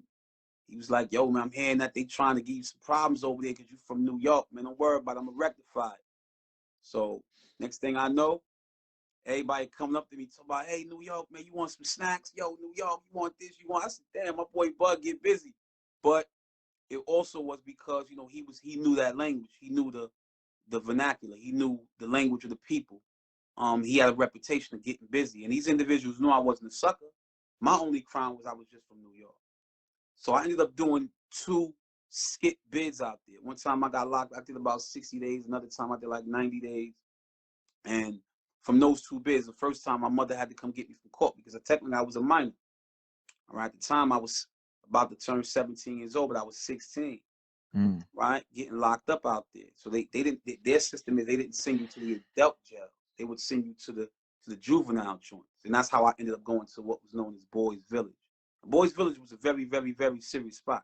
S2: he was like, "Yo, man, I'm hearing that they trying to give you some problems over there because you from New York, man. Don't worry about it. I'm gonna rectify it." So next thing I know, everybody coming up to me talking about, "Hey, New York, man, you want some snacks? Yo, New York, you want this? You want?" I said, "Damn, my boy Bud get busy," but it also was because he knew that language. He knew the vernacular. He knew the language of the people. He had a reputation of getting busy, and these individuals knew I wasn't a sucker. My only crime was I was just from New York. So I ended up doing 2 skit bids out there. One time I got locked, I did about 60 days. Another time I did like 90 days. And from those 2 bids, the first time my mother had to come get me from court because technically I was a minor. All right, at the time I was about to turn 17 years old, but I was 16.
S1: Mm.
S2: Right, getting locked up out there. So they didn't. Their system is they didn't send you to the adult jail. They would send you to the juvenile joints, and that's how I ended up going to what was known as Boys Village. Boys Village was a very, very, very serious spot.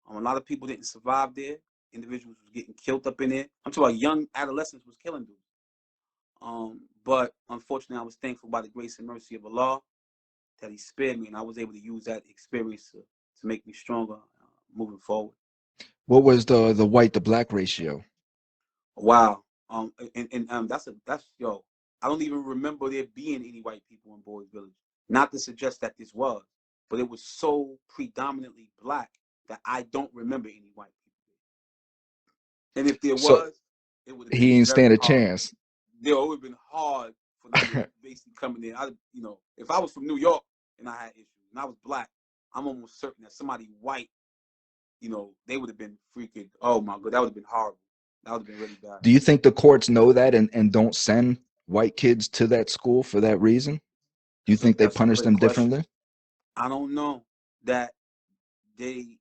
S2: A lot of people didn't survive there. Individuals was getting killed up in there. I'm talking about young adolescents was killing dudes. But unfortunately, I was thankful by the grace and mercy of Allah that He spared me, and I was able to use that experience to make me stronger moving forward.
S1: What was the white to black ratio?
S2: Wow. And that's yo. I don't even remember there being any white people in Boys Village. Not to suggest that this was, but it was so predominantly black that I don't remember any white people. And if there
S1: So
S2: was, it would have been
S1: he ain't
S2: very
S1: stand a
S2: hard.
S1: chance.
S2: It would have been hard for them to basically come in there. If I was from New York and I had issues and I was black, I'm almost certain that somebody white, they would have been freaking. Oh my god, that would have been horrible. That would have been really bad.
S1: Do you think the courts know that and don't send white kids to that school for that reason? Do you think they
S2: That's a
S1: punish
S2: great
S1: them
S2: question.
S1: differently?
S2: I don't know that they.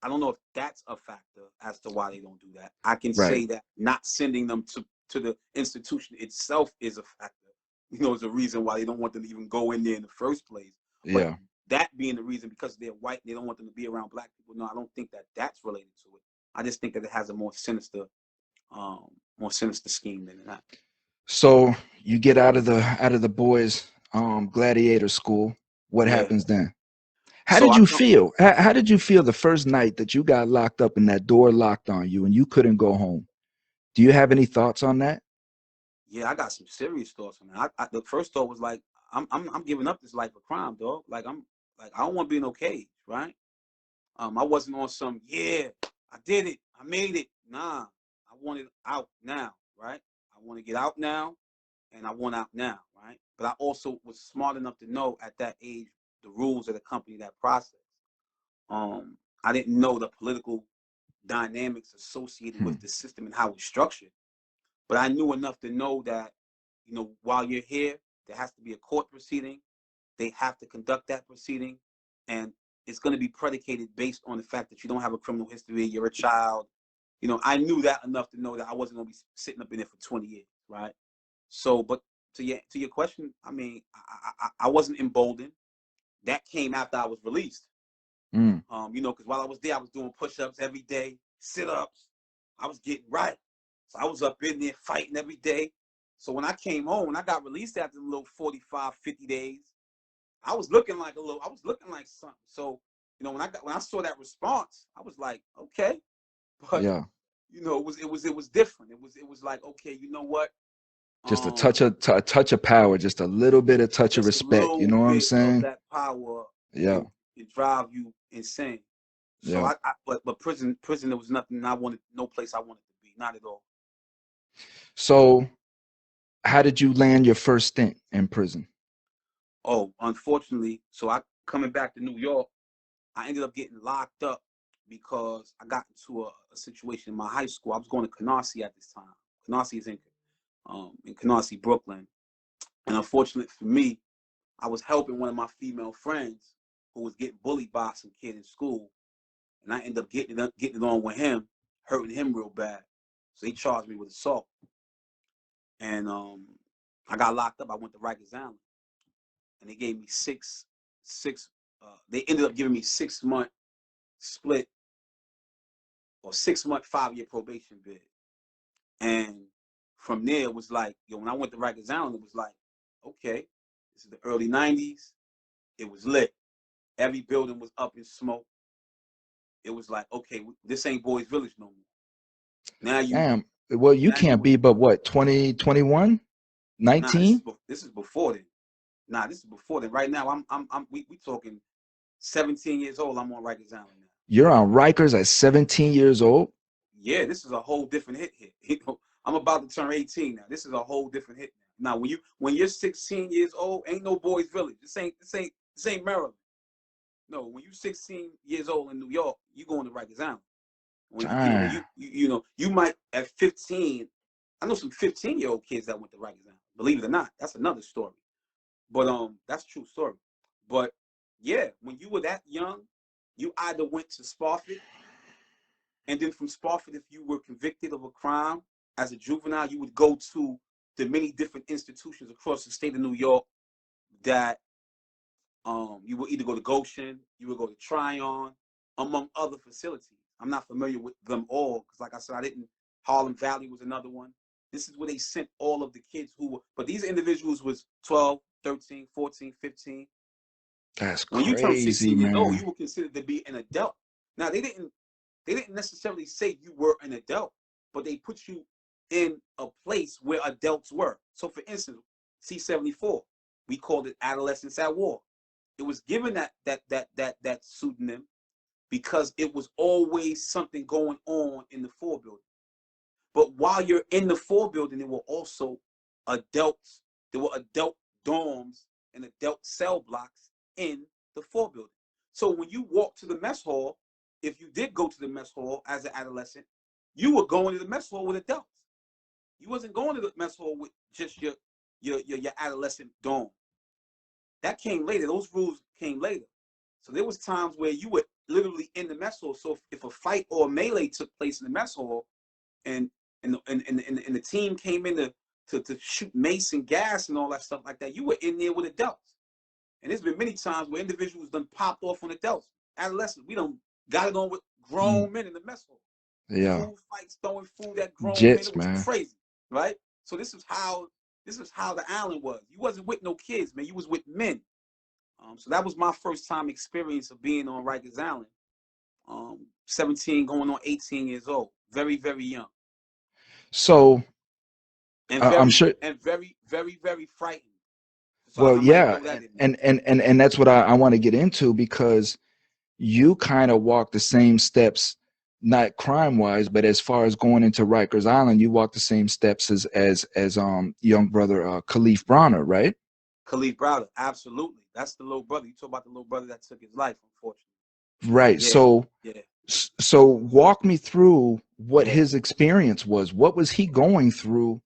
S2: I don't know if that's a factor as to why they don't do that. I can
S1: Right.
S2: say that not sending them to the institution itself is a factor. Is a reason why they don't want them to even go in there in the first place. But
S1: Yeah.
S2: that being the reason, because they're white, they don't want them to be around black people. No, I don't think that that's related to it. I just think that it has a more sinister scheme than that.
S1: So you get out of the boys' gladiator school. What
S2: Yeah.
S1: happens then? How
S2: So
S1: did
S2: I
S1: you
S2: come.
S1: feel? How did you feel the first night that you got locked up and that door locked on you and you couldn't go home? Do you have any thoughts on that?
S2: Yeah, I got some serious thoughts on that. The first thought was like, I'm giving up this life of crime, dog. Like I don't want to be in no cage, right? I wasn't on some, yeah, I did it, I made it. Nah, I want it out now, right? I want to get out now, and I want out now, right? But I also was smart enough to know at that age the rules of the company that process. Um, I didn't know the political dynamics associated
S1: Hmm.
S2: with the system and how it's structured. But I knew enough to know that, while you're here, there has to be a court proceeding. They have to conduct that proceeding, and it's going to be predicated based on the fact that you don't have a criminal history, you're a child. I knew that enough to know that I wasn't going to be sitting up in there for 20 years, right? So, but to your question, I mean, I wasn't emboldened. That came after I was released.
S1: Mm.
S2: Because while I was there, I was doing push-ups every day, sit-ups. I was getting right. So I was up in there fighting every day. So when I came home, when I got released after a little 45, 50 days, I was looking like something. So, when I saw that response, I was like, okay. But
S1: Yeah.
S2: it was different. It was like, okay, you know what?
S1: Just a
S2: Um,
S1: a touch of power, just a little bit of touch of
S2: just a
S1: respect. You
S2: little
S1: know what I'm
S2: bit of
S1: saying?
S2: that power
S1: Yeah.
S2: can drive you insane. So
S1: Yeah.
S2: but prison, there was nothing I wanted, no place I wanted to be, not at all.
S1: So how did you land your first stint in prison?
S2: Oh, unfortunately, so I coming back to New York, I ended up getting locked up because I got into a situation in my high school. I was going to Canarsie at this time. Canarsie is in Canarsie, Brooklyn. And unfortunately for me, I was helping one of my female friends who was getting bullied by some kid in school, and I ended up getting it on with him, hurting him real bad. So he charged me with assault, and I got locked up. I went to Rikers Island, and they gave me six. They ended up giving me 6 month split or 6 month 5 year probation bid. And from there, it was like, when I went to Rikers Island, it was like, okay, this is the early '90s. It was lit. Every building was up in smoke. It was like, okay, this ain't Boys Village no more. Now you,
S1: Damn. Well, you
S2: now you
S1: can't
S2: with,
S1: be but what, 20, 21,
S2: nah, this is
S1: 19?
S2: this is before then. Nah, this is before then. Right now, we talking 17 years old. I'm on Rikers Island now.
S1: You're on Rikers at 17 years old?
S2: Yeah, this is a whole different hit. I'm about to turn 18 now. This is a whole different hit now. Now, when you're 16 years old, ain't no Boys Village. This ain't Maryland. No, when you're 16 years old in New York, you going to Rikers Island. When
S1: Damn.
S2: you might at 15. I know some 15-year-old kids that went to Rikers Island. Believe it or not, that's another story. But that's a true story. But yeah, when you were that young, you either went to Spofford, and then from Spofford, if you were convicted of a crime as a juvenile, you would go to the many different institutions across the state of New York that you would either go to Goshen, you would go to Tryon, among other facilities. I'm not familiar with them all because, like I said, I didn't. Harlem Valley was another one. This is where they sent all of the kids who were, but these individuals was 12, 13, 14, 15.
S1: That's
S2: When you turn
S1: crazy,
S2: 16 years old,
S1: man.
S2: you were considered to be an adult. Now they didn't necessarily say you were an adult, but they put you in a place where adults were. So for instance, C-74, we called it adolescence at war. It was given that pseudonym because it was always something going on in the 4 building. But while you're in the 4 building, there were also adults. There were adult dorms and adult cell blocks in the 4 building. So when you walk to the mess hall, if you did go to the mess hall as an adolescent, you were going to the mess hall with adults. You wasn't going to the mess hall with just your adolescent dorm. That came later. Those rules came later. So there was times where you were literally in the mess hall. So if a fight or a melee took place in the mess hall, and the team came in to shoot mace and gas and all that stuff like that, you were in there with adults. And there's been many times where individuals done popped off on adults. Adolescents, we done got it on with grown men in the mess hall.
S1: Yeah.
S2: Food fights, throwing food at grown men.
S1: Jits,
S2: It was
S1: man.
S2: crazy, right? So this is how the island was. You wasn't with no kids, man. You was with men. So that was my first time experience of being on Rikers Island. 17 going on 18 years old. Very, very young.
S1: So
S2: And
S1: I'm
S2: very,
S1: sure.
S2: very, very, very frightened. So
S1: Well,
S2: I might
S1: yeah,
S2: throw that in there.
S1: and that's what I want to get into, because you kind of walk the same steps, not crime wise, but as far as going into Rikers Island, you walk the same steps as young brother Khalif Bronner, right?
S2: Khalif Browder, absolutely. That's the little brother. You talk about the little brother that took his life, unfortunately.
S1: Right.
S2: Yeah, yeah,
S1: So walk me through what
S2: yeah.
S1: his experience was. What was he going through?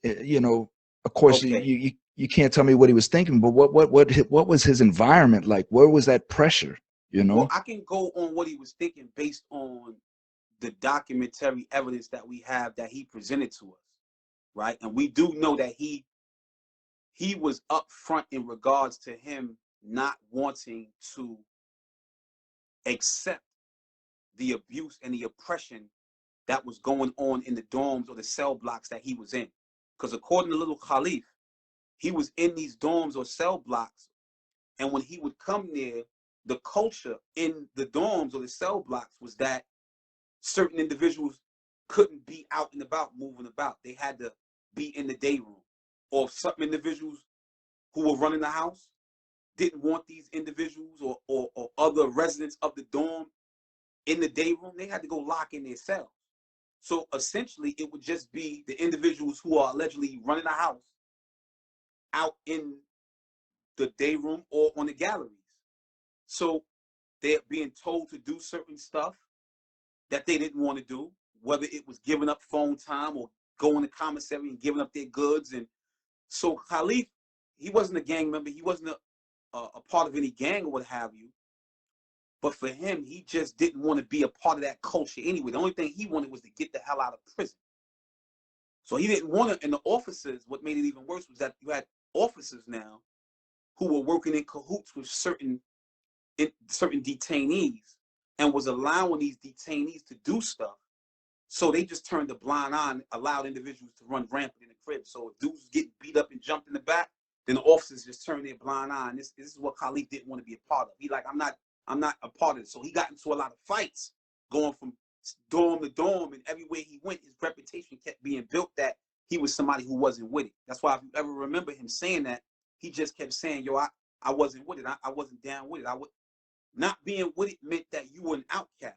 S1: You know, of course,
S2: Okay.
S1: you can't tell me what he was thinking, but what was his environment like? Where was that pressure? You
S2: Well,
S1: know.
S2: I can go on what he was thinking based on the documentary evidence that we have that he presented to us, right? And we do know that he was upfront in regards to him not wanting to accept the abuse and the oppression that was going on in the dorms or the cell blocks that he was in. Because according to little Khalif, he was in these dorms or cell blocks, and when he would come there, the culture in the dorms or the cell blocks was that certain individuals couldn't be out and about, moving about. They had to be in the day room. Or some individuals who were running the house didn't want these individuals or other residents of the dorm in the day room, they had to go lock in their cells. So essentially, it would just be the individuals who are allegedly running the house out in the day room or on the galleries. So they're being told to do certain stuff that they didn't want to do, whether it was giving up phone time or going to commissary and giving up their goods. And so Khalif, he wasn't a gang member. He wasn't a part of any gang or what have you. But for him, he just didn't want to be a part of that culture anyway. The only thing he wanted was to get the hell out of prison. So he didn't want to, and the officers, what made it even worse was that you had officers now who were working in cahoots with certain detainees and was allowing these detainees to do stuff. So they just turned a blind eye and allowed individuals to run rampant in the crib. So if dudes was getting beat up and jumped in the back, then the officers just turned their blind eye. And this is what Khalif didn't want to be a part of. He like, I'm not a part of it. So he got into a lot of fights going from dorm to dorm, and everywhere he went, his reputation kept being built that he was somebody who wasn't with it. That's why if you ever remember him saying that, he just kept saying, yo, I wasn't with it. I wasn't down with it. Not being with it meant that you were an outcast.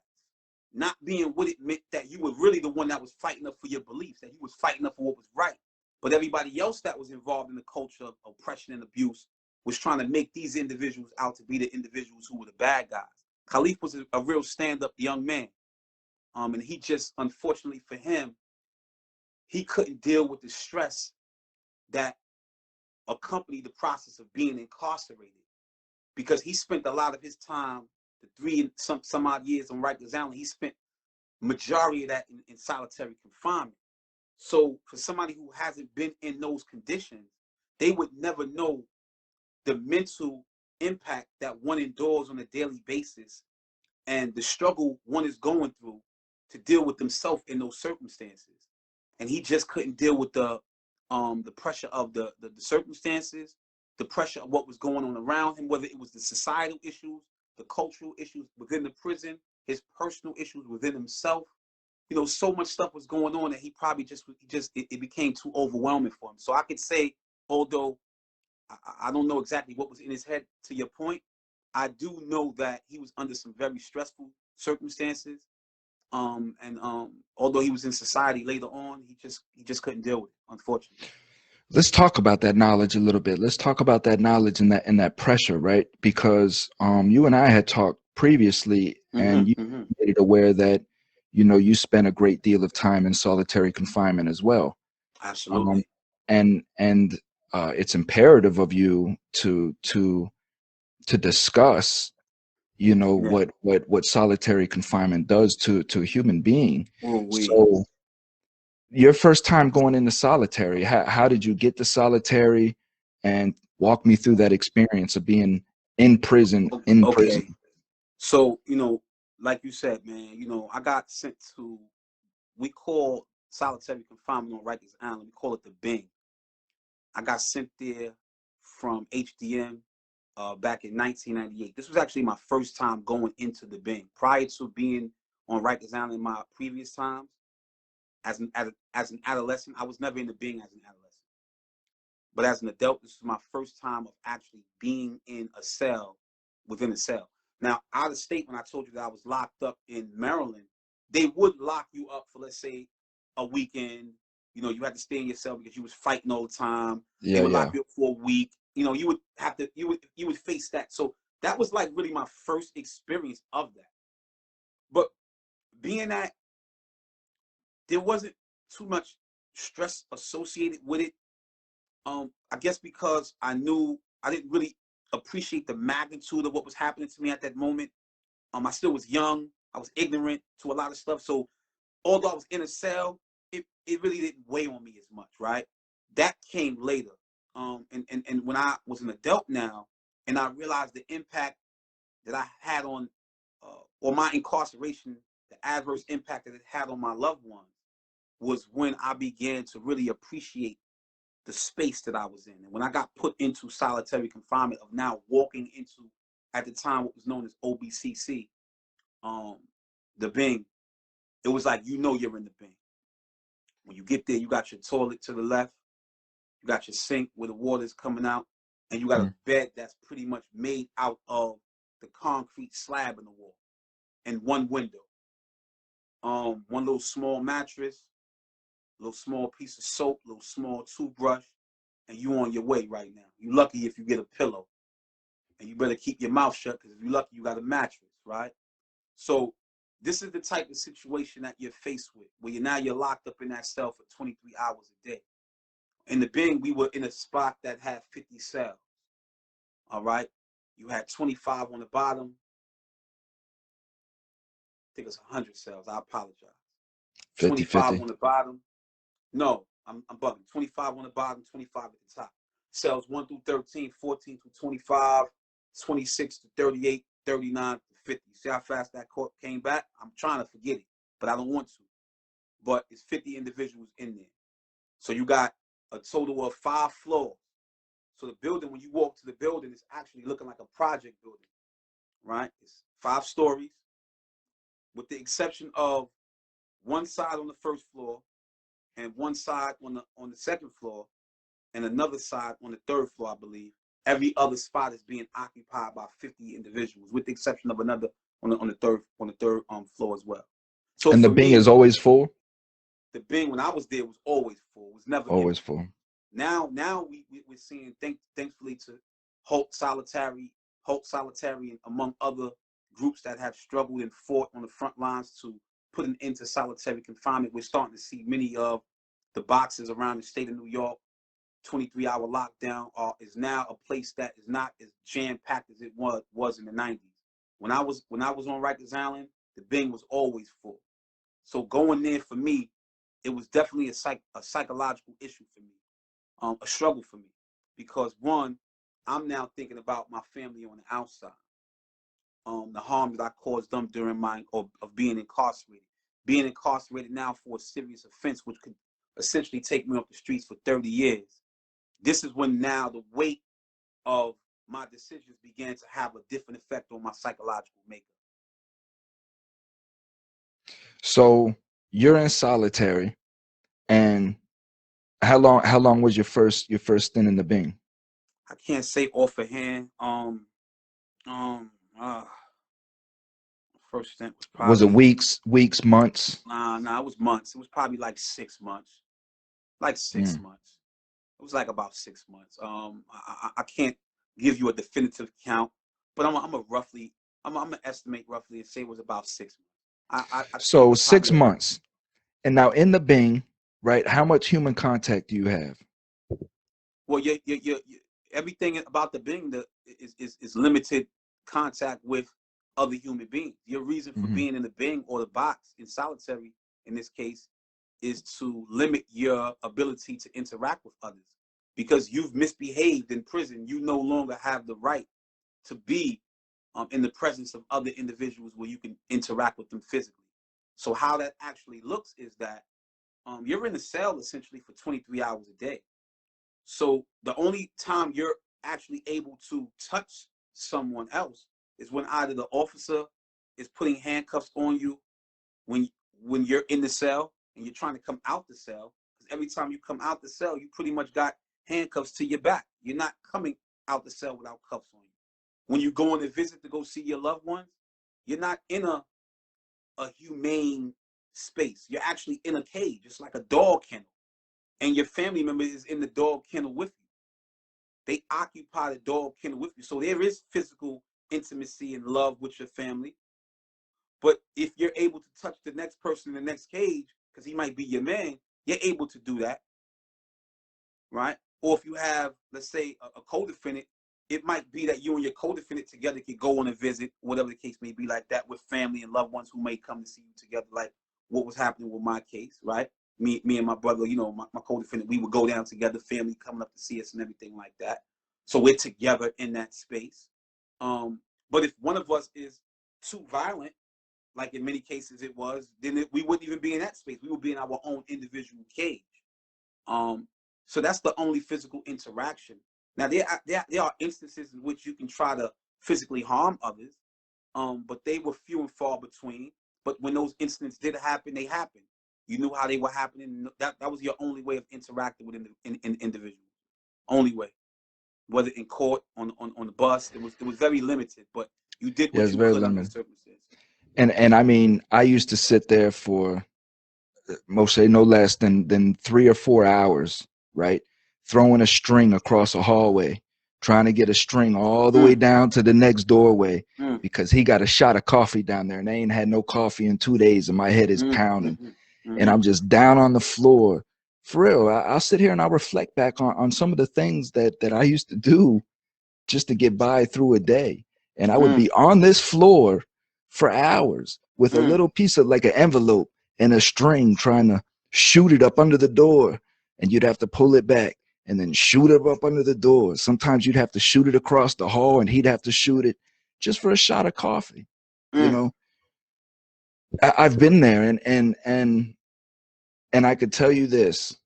S2: Not being with it meant that you were really the one that was fighting up for your beliefs, that you was fighting up for what was right. But everybody else that was involved in the culture of oppression and abuse was trying to make these individuals out to be the individuals who were the bad guys. Khalif was a real stand-up young man. And he just, unfortunately for him, he couldn't deal with the stress that accompanied the process of being incarcerated, because he spent a lot of his time, the three and some odd years on Rikers Island, he spent majority of that in solitary confinement. So for somebody who hasn't been in those conditions, they would never know the mental impact that one endures on a daily basis and the struggle one is going through to deal with himself in those circumstances. And he just couldn't deal with the pressure of the circumstances, the pressure of what was going on around him, whether it was the societal issues, the cultural issues within the prison, his personal issues within himself. You know, so much stuff was going on that he probably it became too overwhelming for him. So I could say, although I don't know exactly what was in his head, to your point, I do know that he was under some very stressful circumstances. And although he was in society later on, he just couldn't deal with it, unfortunately.
S1: Let's talk about that knowledge a little bit. Let's talk about that knowledge and that pressure, right? Because you and I had talked previously, and you
S2: Mm-hmm.
S1: made it aware that you spent a great deal of time in solitary confinement as well. Um,
S2: Absolutely.
S1: and it's imperative of you to discuss,
S2: Yeah.
S1: what solitary confinement does to a human being.
S2: Oh, we.
S1: So your first time going into solitary, how did you get to solitary, and walk me through that experience of being in prison.
S2: Okay. So, like you said, man, I got sent to, we call solitary confinement on Rikers Island, we call it the Bing. I got sent there from HDM back in 1998. This was actually my first time going into the Bing. Prior to being on Rikers Island in my previous times, as an adolescent, I was never in the Bing as an adolescent. But as an adult, this is my first time of actually being in a cell within a cell. Now, out of state, when I told you that I was locked up in Maryland, they would lock you up for, let's say, a weekend. You had to stay in your cell because you was fighting all the time. They
S1: Yeah,
S2: would lock
S1: yeah.
S2: you up for a week. You would have to, you would face that. So that was like really my first experience of that. But being that there wasn't too much stress associated with it, I guess because I knew I didn't really appreciate the magnitude of what was happening to me at that moment. I still was young. I was ignorant to a lot of stuff. So although I was in a cell, it really didn't weigh on me as much, right? That came later. And when I was an adult now, and I realized the impact that I had or my incarceration, the adverse impact that it had on my loved ones, was when I began to really appreciate the space that I was in. And when I got put into solitary confinement, of now walking into, at the time, what was known as OBCC, um, the Bing, it was like, you're in the Bing. When you get there, you got your toilet to the left, you got your sink where the water's coming out, and you got a
S1: Mm.
S2: bed that's pretty much made out of the concrete slab in the wall, and one window. One little small mattress, little small piece of soap, little small toothbrush, and you on your way right now. You lucky if you get a pillow. And you better keep your mouth shut, because if you're lucky, you got a mattress, right? So this is the type of situation that you're faced with, where you're locked up in that cell for 23 hours a day. In the Bing, we were in a spot that had 50 cells. All right, you had 25 on the bottom. I think it's 100 cells. I apologize. 25
S1: 50-50.
S2: on the bottom. No, I'm bugging. 25 on the bottom, 25 at the top. Cells 1 through 13, 14 through 25, 26 to 38, 39 to 50. See how fast that court came back? I'm trying to forget it, but I don't want to. But it's 50 individuals in there. So you got a total of 5 floors. So the building, when you walk to the building, it's actually looking like a project building, right? It's 5 stories, with the exception of one side on the first floor and one side on the second floor, and another side on the third floor, I believe. Every other spot is being occupied by 50 individuals, with the exception of another on the third floor as well. So
S1: And the
S2: for
S1: Bing
S2: me,
S1: is always full.
S2: the Bing, when I was there, was always full. It was never
S1: Always
S2: empty.
S1: full.
S2: Now we're seeing, thankfully, to Hope Solitary, and among other groups that have struggled and fought on the front lines to put an end to solitary confinement. We're starting to see many of the boxes around the state of New York. 23-hour lockdown is now a place that is not as jam packed as it was in the 90s. When I was on Rikers Island, the Bing was always full. So going there for me, it was definitely a psychological issue for me, a struggle for me, because one, I'm now thinking about my family on the outside, the harm that I caused them during of being incarcerated now for a serious offense, which could essentially take me off the streets for 30 years. This is when now the weight of my decisions began to have a different effect on my psychological makeup.
S1: So you're in solitary, and how long was your first stint in the Bing?
S2: I can't say off of hand. Um, uh, First stint was
S1: Was it
S2: probably
S1: weeks, months?
S2: nah, it was months. It was probably like 6 months, like six
S1: Mm.
S2: months. It was like about 6 months. I can't give you a definitive count, but I'm gonna estimate roughly and say it was about 6 months. I think
S1: So
S2: probably
S1: six
S2: around.
S1: months. And now in the Bing, right? How much human contact do you have?
S2: Well, everything about the being is limited contact with other human beings. Your reason for
S1: Hmm.
S2: being in the Bing or the box in solitary, in this case, is to limit your ability to interact with others. Because you've misbehaved in prison, you no longer have the right to be in the presence of other individuals where you can interact with them physically. So how that actually looks is that you're in a cell essentially for 23 hours a day. So the only time you're actually able to touch someone else is when either the officer is putting handcuffs on you when when you're in the cell and you're trying to come out the cell. Because every time you come out the cell, you pretty much got handcuffs to your back. You're not coming out the cell without cuffs on you. When you go on a visit to go see your loved ones, you're not in a humane space. You're actually in a cage. It's like a dog kennel. And your family member is in the dog kennel with you. They occupy the dog kennel with you. So there is physical intimacy and love with your family. But if you're able to touch the next person in the next cage, because he might be your man, you're able to do that, right? Or if you have, let's say, a co-defendant, it might be that you and your co-defendant together could go on a visit, whatever the case may be, like that, with family and loved ones who may come to see you together, like what was happening with my case, right? Me and my brother, my co-defendant, we would go down together, family coming up to see us and everything like that. So we're together in that space. But if one of us is too violent, like in many cases it was, then we wouldn't even be in that space. We would be in our own individual cage. Um, so that's the only physical interaction. Now there are instances in which you can try to physically harm others, but they were few and far between. But when those incidents did happen, they happened. You knew how they were happening. That was your only way of interacting with individuals. Only way, whether in court, on the bus, it was very limited. But you did
S1: Yeah,
S2: what
S1: it's
S2: you
S1: very
S2: could under the
S1: limited.
S2: circumstances.
S1: And I mean, I used to sit there for Moshe no less than 3 or 4 hours, right? Throwing a string across a hallway, trying to get a string all the way
S2: Mm,
S1: down to the next doorway
S2: mm,
S1: because he got a shot of coffee down there and they ain't had no coffee in 2 days and my head is
S2: mm,
S1: pounding
S2: mm,
S1: and
S2: mm,
S1: I'm just down on the floor. For real, I'll sit here and I'll reflect back on some of the things that I used to do just to get by through a day. And I would
S2: mm,
S1: be on this floor for hours with a
S2: mm,
S1: little piece of like an envelope and a string trying to shoot it up under the door. And you'd have to pull it back and then shoot it up under the door. Sometimes you'd have to shoot it across the hall and he'd have to shoot it just for a shot of coffee. You
S2: mm,
S1: know, I've been there and I could tell you this,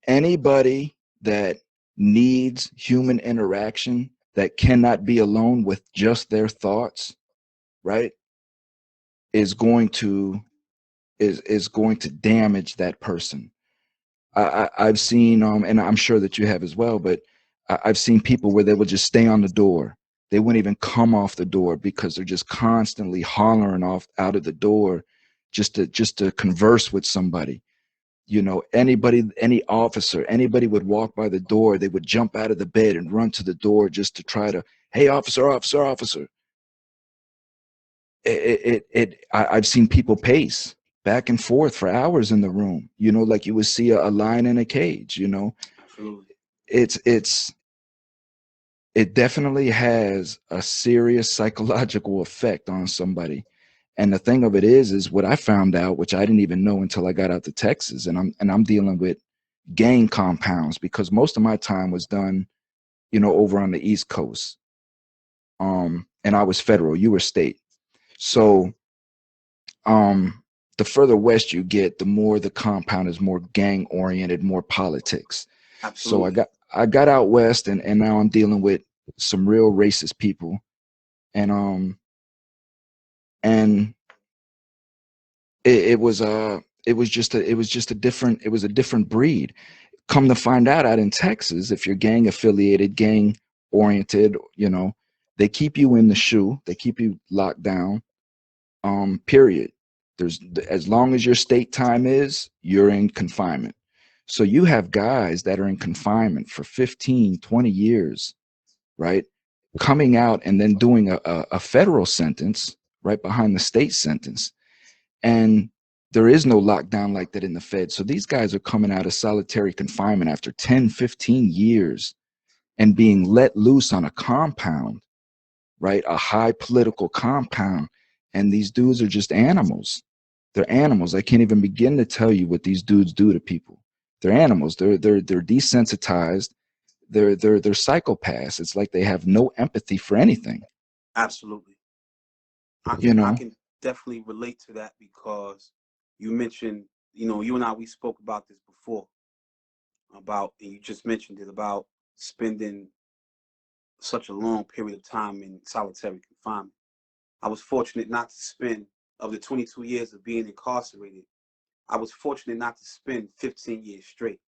S1: anybody that needs human interaction that cannot be alone with just their thoughts, right, is going to is going to damage that person. I've seen and I'm sure that you have as well, but I've seen people where they would just stay on the door. They wouldn't even come off the door because they're just constantly hollering off out of the door just to converse with somebody. Anybody, any officer, anybody would walk by the door, they would jump out of the bed and run to the door just to try to, hey, officer, officer, officer. I've seen people pace back and forth for hours in the room, like you would see a lion in a cage.
S2: absolutely.
S1: It's it definitely has a serious psychological effect on somebody. And the thing of it is what I found out, which I didn't even know until I got out to Texas, and I'm dealing with gang compounds because most of my time was done, over on the East Coast. And I was federal, you were state. So um the further west you get, the more the compound is more gang oriented, more politics. So I
S2: Absolutely.
S1: got I got out west and now I'm dealing with some real racist people. And it was a different breed. Come to find out in Texas, if you're gang affiliated, gang oriented, They keep you in the shoe. They keep you locked down. Period. There's as long as your state time is, you're in confinement. So you have guys that are in confinement for 15, 20 years, right? Coming out and then doing a federal sentence right behind the state sentence. And there is no lockdown like that in the Fed. So these guys are coming out of solitary confinement after 10, 15 years and being let loose on a compound, right? A high political compound. And these dudes are just animals. They're animals. I can't even begin to tell you what these dudes do to people. They're animals. They're desensitized. They're psychopaths. It's like they have no empathy for anything.
S2: Absolutely. I
S1: You
S2: can I
S1: know,
S2: can definitely relate to that because you mentioned, you and I, we spoke about this before, about, and you just mentioned it, about spending such a long period of time in solitary confinement. I was fortunate not to spend, of the 22 years of being incarcerated, I was fortunate not to spend 15 years straight.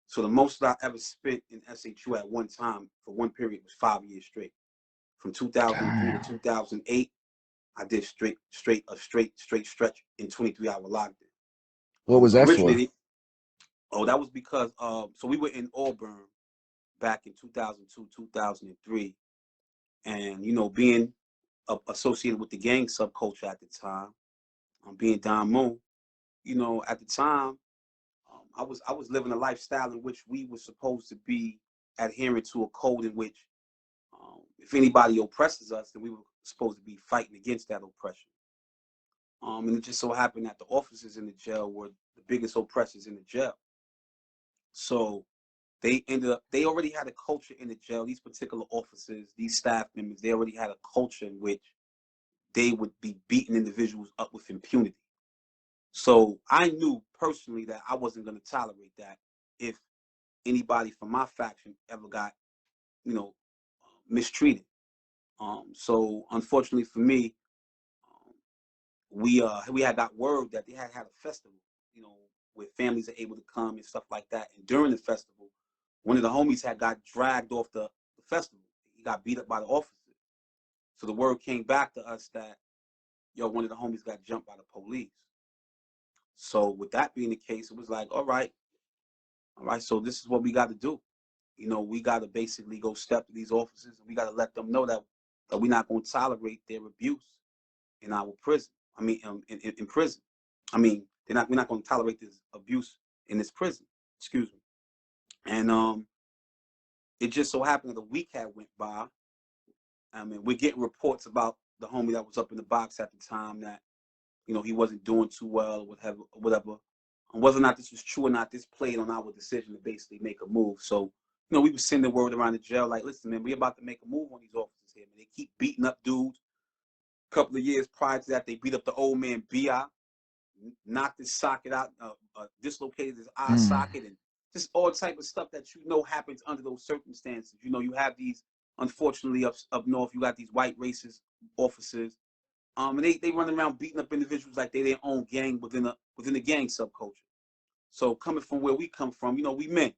S2: So the most that I ever spent in SHU at one time for one period was 5 years straight. From 2003 to
S1: God,
S2: 2008, I did straight stretch in 23-hour lockdown.
S1: what was that for?
S2: Originally, that was because so we were in Auburn back in 2002, 2003, and being associated with the gang subculture at the time, being Don Moon, at the time, I was living a lifestyle in which we were supposed to be adhering to a code in which, if anybody oppresses us, then we were supposed to be fighting against that oppression. And it just so happened that the officers in the jail were the biggest oppressors in the jail. So they already had a culture in the jail. These particular officers, these staff members, they already had a culture in which they would be beating individuals up with impunity. So I knew personally that I wasn't going to tolerate that if anybody from my faction ever got, mistreated. So unfortunately for me, um, we had got word that they had a festival, you know, where families are able to come and stuff like that. And during the festival, one of the homies had got dragged off the festival. He got beat up by the officers. So the word came back to us that, one of the homies got jumped by the police. So with that being the case, it was like, all right, so this is what we got to do. We got to basically go step to these officers, and we got to let them know that we're not going to tolerate their abuse in our prison. I mean, in prison. I mean, we're not going to tolerate this abuse in this prison. Excuse me. And it just so happened that a week had went by. I mean, we're getting reports about the homie that was up in the box at the time that, he wasn't doing too well or whatever. And whether or not this was true or not, this played on our decision to basically make a move. So, we were sending word around the jail like, listen, man, we're about to make a move on these officers here, man. They keep beating up dudes. A couple of years prior to that, they beat up the old man B.I., knocked his socket out, dislocated his eye
S1: mm,
S2: socket, and just all type of stuff that happens under those circumstances. You have these, unfortunately, up north, you got these white racist officers, and they run around beating up individuals like they their own gang within the gang subculture. So coming from where we come from, we men,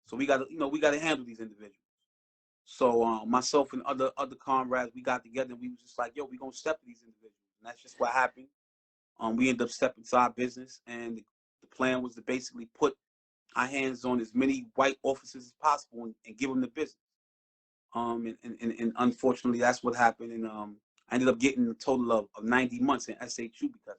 S2: so we gotta handle these individuals. So myself and other comrades, we got together and we was just like, yo, we gonna step to these individuals, and that's just what happened. We ended up stepping to our business, and the plan was to basically put our hands on as many white officers as possible and give them the business. And unfortunately, that's what happened. And I ended up getting a total of 90 months in SHU because of that.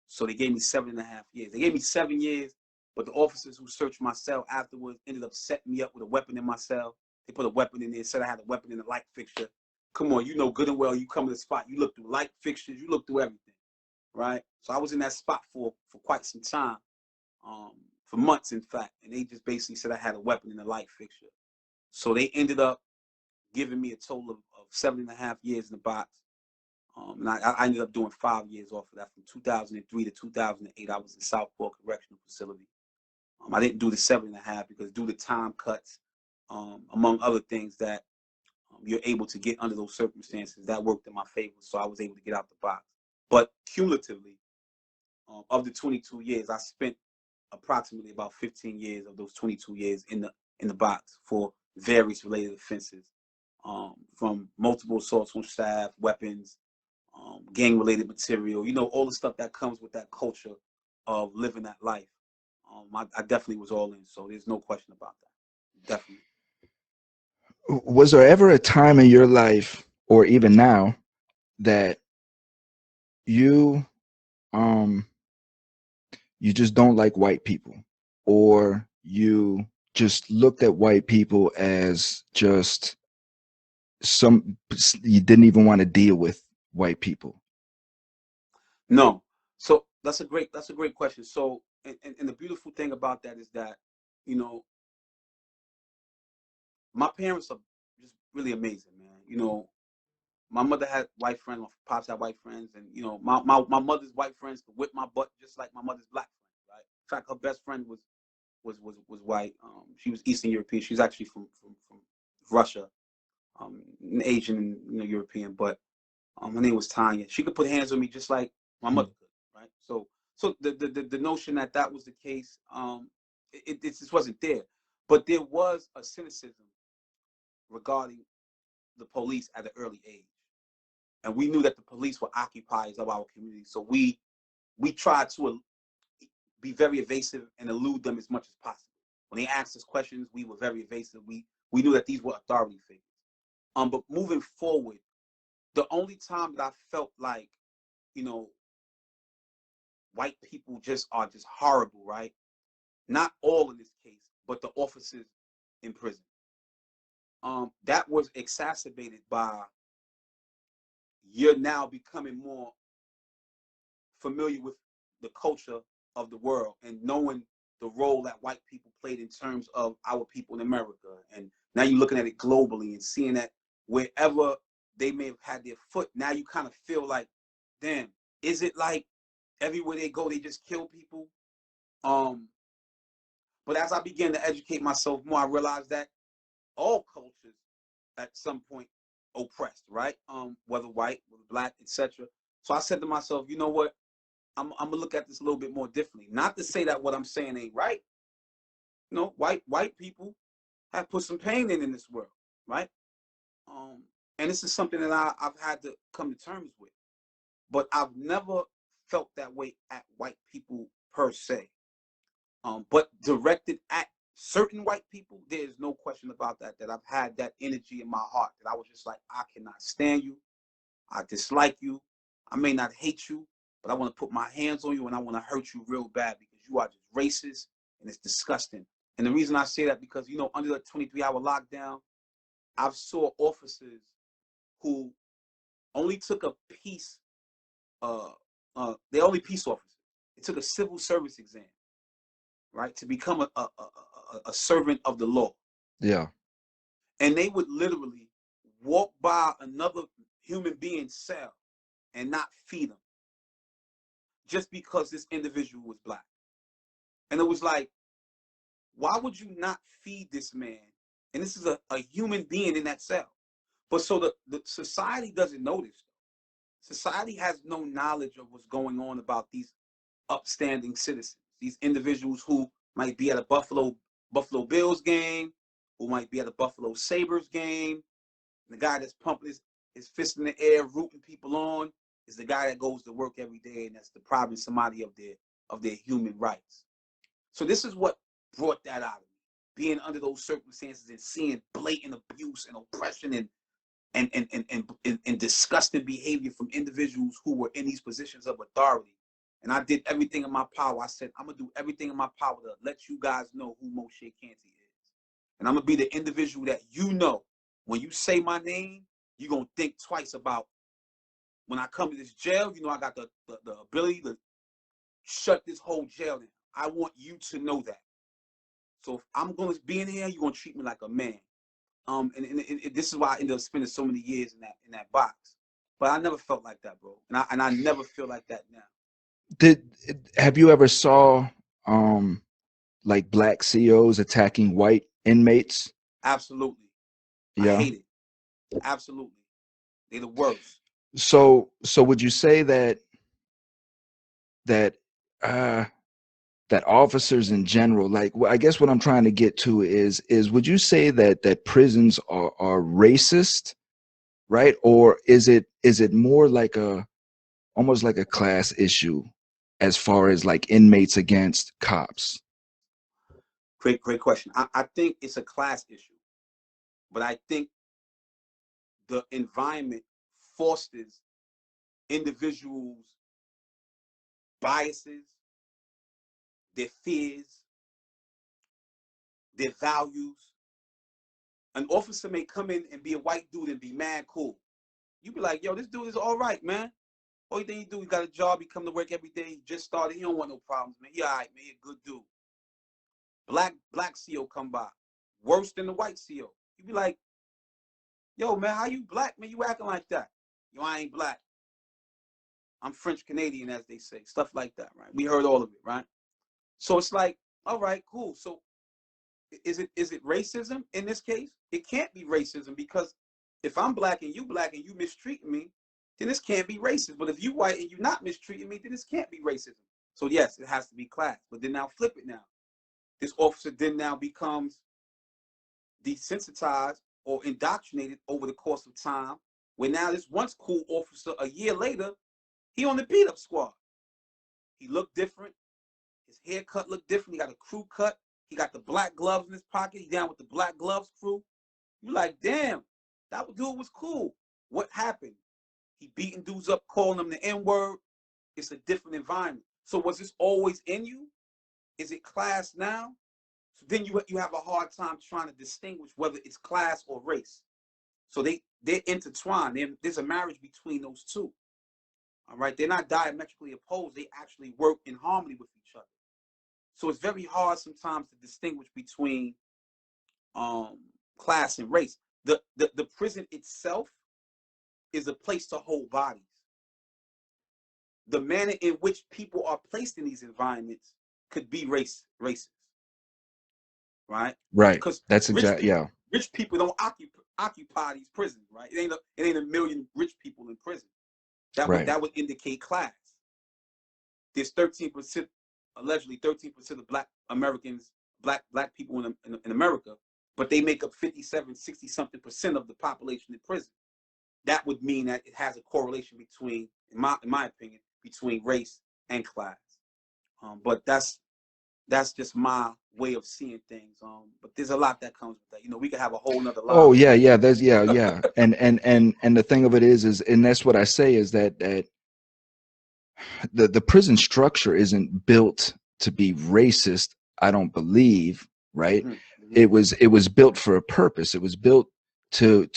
S2: So they gave me 7.5 years. They gave me 7 years, but the officers who searched my cell afterwards ended up setting me up with a weapon in my cell. They put a weapon in there, said I had a weapon in the light fixture. Come on, you know good and well, you come to the spot, you look through light fixtures, you look through everything, right? So I was in that spot for quite some time, for months, in fact, and they just basically said I had a weapon in the light fixture. So they ended up giving me a total of 7.5 years in the box. And I ended up doing 5 years off of that. From 2003 to 2008, I was in Southport Correctional Facility. I didn't do the 7.5 because due to time cuts, among other things that you're able to get under those circumstances, that worked in my favor. So I was able to get out the box. But cumulatively, of the 22 years, I spent approximately about 15 years of those 22 years in the box for various related offenses. from multiple assaults on staff, weapons, gang-related material. You know, all the stuff that comes with that culture of living that life. I definitely was all in, so there's no question about that. Definitely.
S1: Was there ever a time in your life, or even now, that you um you just don't like white people, or you just looked at white people as just some, you didn't even want to deal with white people?
S2: No. So that's a great question. So and the beautiful thing about that is that, you know, my parents are just really amazing, man. You know, my mother had white friends, my pops had white friends, and you know, my mother's white friends could whip my butt just like my mother's black friends, right? In fact, her best friend was white. She was Eastern European. She was actually from Russia, Asian and, you know, European, but her name was Tanya. She could put hands on me just like my mother could, right? So the notion that that was the case, it just wasn't there. But there was a cynicism regarding the police at an early age, and we knew that the police were occupiers of our community. So we tried to be very evasive and elude them as much as possible. When they asked us questions, we were very evasive. We knew that these were authority figures. But moving forward, the only time that I felt like, you know, white people just are just horrible, right? Not all in this case, but the officers in prison. That was exacerbated by you're now becoming more familiar with the culture of the world and knowing the role that white people played in terms of our people in America. And now you're looking at it globally and seeing that wherever they may have had their foot, now you kind of feel like, damn, is it like everywhere they go, they just kill people? Um, but as I began to educate myself more, I realized that all cultures at some point oppressed, right? Whether white, whether black, etc. So I said to myself, you know what? I'm gonna look at this a little bit more differently. Not to say that what I'm saying ain't right. You know, white people have put some pain in this world, right? Um, and this is something that I've had to come to terms with. But I've never felt that way at white people per se. But directed at certain white people, there's no question about that. That I've had that energy in my heart that I was just like, I cannot stand you. I dislike you. I may not hate you, but I want to put my hands on you and I want to hurt you real bad because you are just racist and it's disgusting. And the reason I say that because, you know, under the 23-hour lockdown, I've saw officers who only took a peace, they're only peace officers. It took a civil service exam, right, to become a servant of the law.
S1: Yeah.
S2: And they would literally walk by another human being's cell and not feed them just because this individual was black. And it was like, why would you not feed this man? And this is a human being in that cell. But so the society doesn't know this. Society has no knowledge of what's going on about these upstanding citizens, these individuals who might be at a Buffalo Bills game, who might be at a Buffalo Sabres game. And the guy that's pumping his fist in the air, rooting people on, is the guy that goes to work every day and that's depriving somebody of their human rights. So this is what brought that out of me. Being under those circumstances and seeing blatant abuse and oppression and disgusting behavior from individuals who were in these positions of authority. And I did everything in my power. I said, I'm gonna do everything in my power to let you guys know who Moshe Canty is. And I'm gonna be the individual that you know. When you say my name, you're gonna think twice about when I come to this jail, you know I got the ability to shut this whole jail down. I want you to know that. So if I'm gonna be in here, you're gonna treat me like a man. And this is why I ended up spending so many years in that box. But I never felt like that, bro. And I never feel like that now.
S1: Did Have you ever saw like black CEOs attacking white inmates?
S2: Absolutely. I
S1: Yeah.
S2: hate it. Absolutely. They're the worst.
S1: So would you say that that uh that officers in general, like, I guess what I'm trying to get to is would you say that prisons are racist, right? Or is it more like a almost like a class issue as far as like inmates against cops?
S2: Great question. I think it's a class issue, but I think the environment fosters individuals' biases, their fears, their values. An officer may come in and be a white dude and be mad cool. You be like, yo, this dude is all right, man. Only thing he do, he got a job, he come to work every day, he just started, he don't want no problems, man. He all right, man, he a good dude. Black CO come by, worse than the white CO. You be like, yo, man, how you black, man? You acting like that? Yo, I ain't black. I'm French Canadian, as they say, stuff like that, right? We heard all of it, right? So it's like, all right, cool. So is it racism in this case? It can't be racism because if I'm black and you mistreating me, then this can't be racist. But if you white and you not mistreating me, then this can't be racism. So yes, it has to be class. But then now flip it now. This officer then now becomes desensitized or indoctrinated over the course of time, where now this once cool officer a year later, he on the beat up squad. He looked different. His haircut looked different. He got a crew cut. He got the black gloves in his pocket. He down with the black gloves crew. You like, damn, that dude was cool. What happened? He beating dudes up, calling them the N-word. It's a different environment. So was this always in you? Is it class now? So then you have a hard time trying to distinguish whether it's class or race. So they're intertwined. There's a marriage between those two. All right, they're not diametrically opposed. They actually work in harmony with each other. So it's very hard sometimes to distinguish between um, class and race. The prison itself is a place to hold bodies. The manner in which people are placed in these environments could be racist, right?
S1: Right.
S2: Because
S1: That's exactly, yeah.
S2: rich people don't occupy these prisons, right? It ain't a million rich people in prison.
S1: Right.
S2: That would indicate class. There's 13%, allegedly 13% of black Americans, black people in America, but they make up 57, 60 something percent of the population in prison. That would mean that it has a correlation between, in my opinion, between race and class. But that's just my way of seeing things. But there's a lot that comes with that. We could have a whole nother
S1: Oh
S2: live
S1: yeah,
S2: on
S1: yeah. There's yeah, yeah. And the thing of it is and that's what I say is that the prison structure isn't built to be racist, I don't believe, right?
S2: mm-hmm, mm-hmm,
S1: It was built for a purpose. It was built to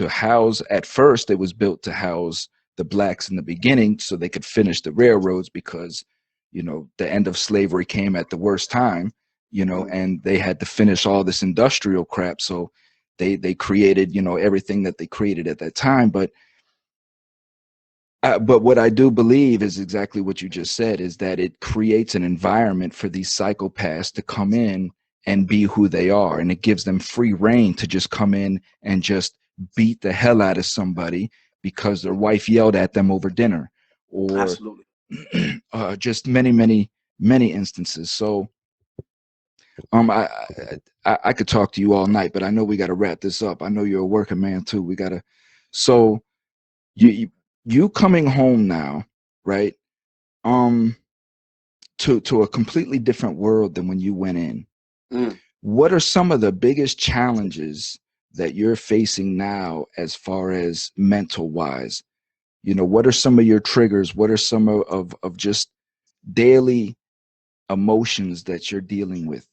S1: house, at first it was built to house the blacks in the beginning so they could finish the railroads, because the end of slavery came at the worst time,
S2: mm-hmm.
S1: and they had to finish all this industrial crap. So they created everything that they created at that time. But what I do believe is exactly what you just said, is that it creates an environment for these psychopaths to come in and be who they are. And it gives them free reign to just come in and just beat the hell out of somebody because their wife yelled at them over dinner, or
S2: Absolutely.
S1: just many, many, many instances. So um, I, I could talk to you all night, but I know we got to wrap this up. I know you're a working man too. We got to, so you, you coming home now, right? um to a completely different world than when you went in.
S2: Mm.
S1: What are some of the biggest challenges that you're facing now as far as mental wise? What are some of your triggers? What are some of just daily emotions that you're dealing with?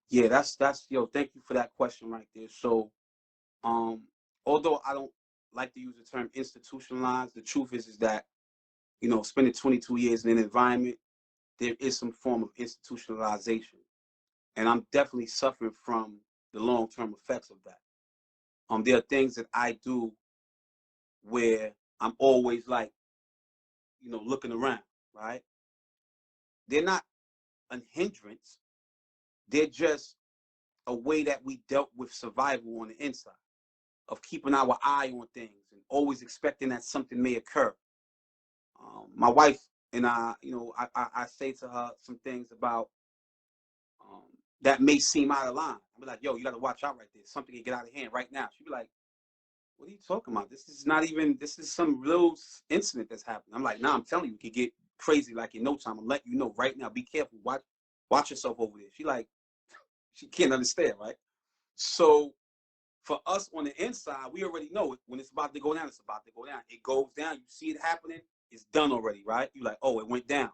S2: Yeah, that's yo. Thank you for that question right there. So, um, although I don't like to use the term institutionalized, the truth is that spending 22 years in an environment, there is some form of institutionalization, and I'm definitely suffering from the long-term effects of that. There are things that I do where I'm always like, looking around, right? They're not a hindrance. They're just a way that we dealt with survival on the inside, of keeping our eye on things and always expecting that something may occur. My wife and I say to her some things about um, that may seem out of line. I'll be like, yo, you got to watch out right there. Something can get out of hand right now. She'll be like, what are you talking about? This is not even, this is some real incident that's happening. I'm like, nah, I'm telling you, it could get crazy like in no time. I'm letting you know right now. Be careful. Watch yourself over there. She can't understand, right? So for us on the inside, we already know it. When it's about to go down, it's about to go down. It goes down. You see it happening. It's done already, right? You're like, oh, it went down.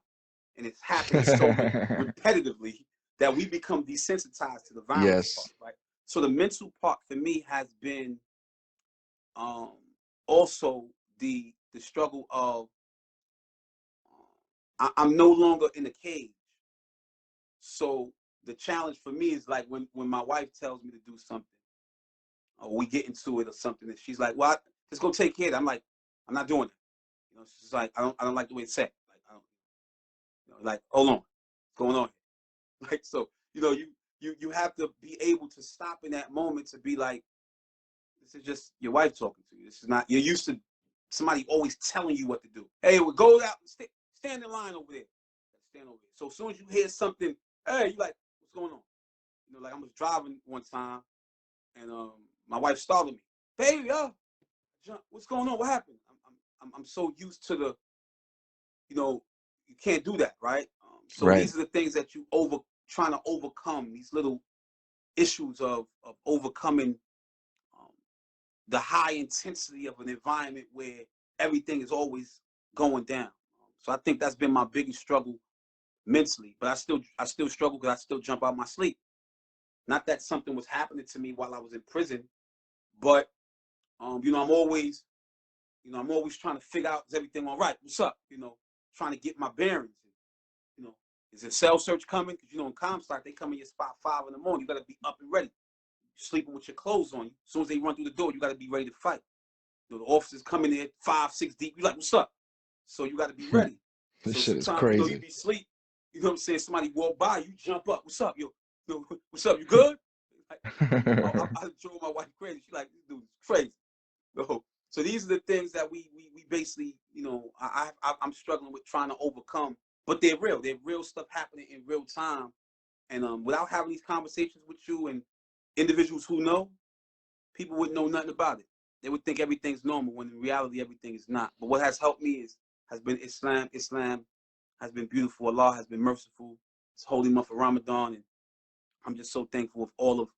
S2: And it's happening so repetitively that we become desensitized to the violence part,
S1: Yes.
S2: right? So the mental part for me has been um, also the struggle of I'm no longer in a cage. So the challenge for me is like when my wife tells me to do something, or we get into it or something, and she's like, "Well, just go take care of it." I'm like, "I'm not doing it." You know, she's like, I don't like the way it's set." Like, I don't, like, hold on, what's going on here? Like, so you have to be able to stop in that moment to be like, this is just your wife talking to you. This is not, you're used to somebody always telling you what to do. Hey, well, go out and stand in line over there. Stand over there. So as soon as you hear something, hey, you like, what's going on? Like I was driving one time and my wife startled me. Baby, what's going on? What happened? I'm so used to the, you can't do that, right? So
S1: Right.
S2: these are the things that you trying to overcome, these little issues of overcoming um, the high intensity of an environment where everything is always going down. So I think that's been my biggest struggle mentally. But I still struggle because I still jump out my sleep. Not that something was happening to me while I was in prison, but I'm always trying to figure out, is everything all right? What's up? Trying to get my bearings. You know, is a cell search coming? Because in Comstock they come in your spot 5 in the morning. You got to be up and ready. You're sleeping with your clothes on you. As soon as they run through the door, you got to be ready to fight. The officers coming in 5, 6 deep. You like, what's up? So you got to be ready.
S1: This
S2: So
S1: shit is
S2: sometimes you
S1: crazy.
S2: be asleep. You know what I'm saying? Somebody walk by, you jump up. What's up, yo? What's up? You good? Like, I drove my wife crazy. She like, this dude is crazy. So these are the things that we basically, I'm struggling with trying to overcome. But they're real. They're real stuff happening in real time. And without having these conversations with you and individuals who know, people wouldn't know nothing about it. They would think everything's normal when in reality everything is not. But what has helped me has been Islam. Islam has been beautiful. Allah has been merciful. It's holy month of Ramadan, and I'm just so thankful of all of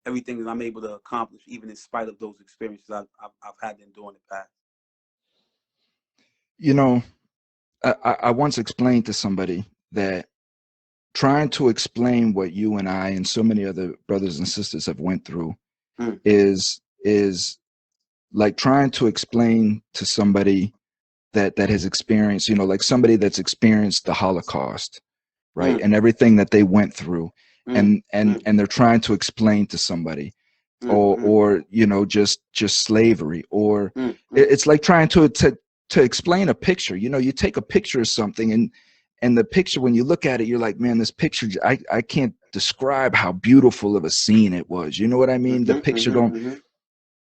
S2: everything that I'm able to accomplish, even in spite of those experiences I've had to endure in the past.
S1: You know, I once explained to somebody that trying to explain what you and I and so many other brothers and sisters have went through
S2: Mm,
S1: is like trying to explain to somebody that has experienced, like somebody that's experienced the Holocaust, right?
S2: mm,
S1: And everything that they went through,
S2: mm,
S1: and and
S2: mm,
S1: and they're trying to explain to somebody,
S2: mm, mm,
S1: or just slavery, or
S2: mm, mm.
S1: it's like trying to explain a picture. You take a picture of something, and the picture, when you look at it, you're like, man, this picture, I can't describe how beautiful of a scene it was. You know what I mean? The
S2: Mm-hmm,
S1: picture
S2: mm-hmm,
S1: don't,
S2: mm-hmm.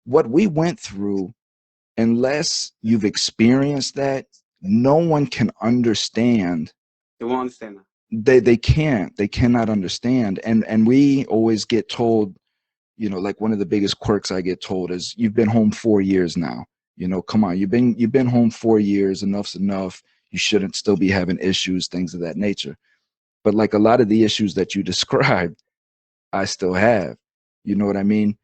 S1: what we went through, unless you've experienced that, no one can understand.
S2: They won't understand that.
S1: They cannot understand. And we always get told, like one of the biggest quirks I get told is, you've been home 4 years now. Come on, you've been home 4 years. Enough's enough. You shouldn't still be having issues, things of that nature. But like a lot of the issues that you described, I still have. You know what I mean?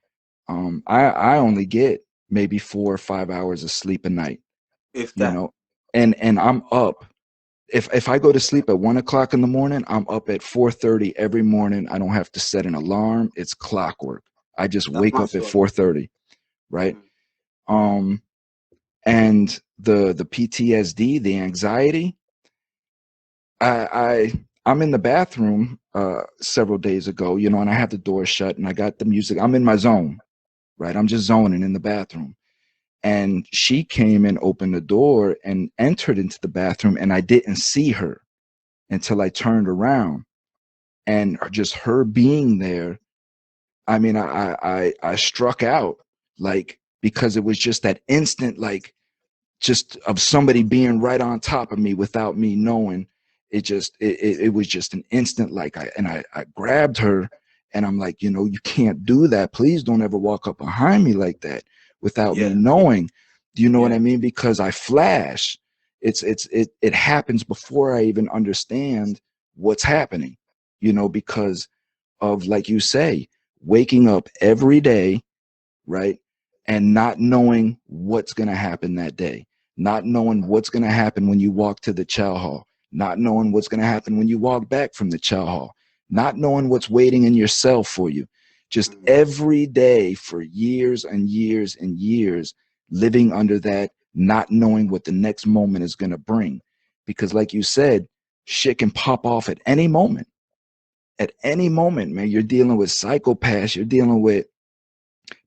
S1: I only get maybe 4 or 5 hours of sleep a night.
S2: If
S1: You
S2: that.
S1: know, and I'm up. If I go to sleep at 1 o'clock in the morning, I'm up at 4:30 every morning. I don't have to set an alarm. It's clockwork. I just
S2: That's
S1: wake
S2: my
S1: up at
S2: story.
S1: 4:30, right?
S2: Mm.
S1: Um, and the PTSD, the anxiety. I'm in the bathroom several days ago, and I had the door shut and I got the music. I'm in my zone, right? I'm just zoning in the bathroom. And she came and opened the door and entered into the bathroom, and I didn't see her until I turned around. And just her being there, I mean, I struck out, like, because it was just that instant, like, just of somebody being right on top of me without me knowing. It was just an instant, like I grabbed her, and I'm like, you can't do that. Please don't ever walk up behind me like that without me
S2: Yeah.
S1: knowing. Do you know what
S2: Yeah.
S1: I mean? Because I flash. It happens before I even understand what's happening, because of, like you say, waking up every day, right? And not knowing what's going to happen that day, not knowing what's going to happen when you walk to the chow hall, not knowing what's going to happen when you walk back from the chow hall, not knowing what's waiting in your cell for you. Just
S2: Mm.
S1: every day for years and years and years, living under that, not knowing what the next moment is going to bring. Because, like you said, shit can pop off at any moment. At any moment, man, you're dealing with psychopaths, you're dealing with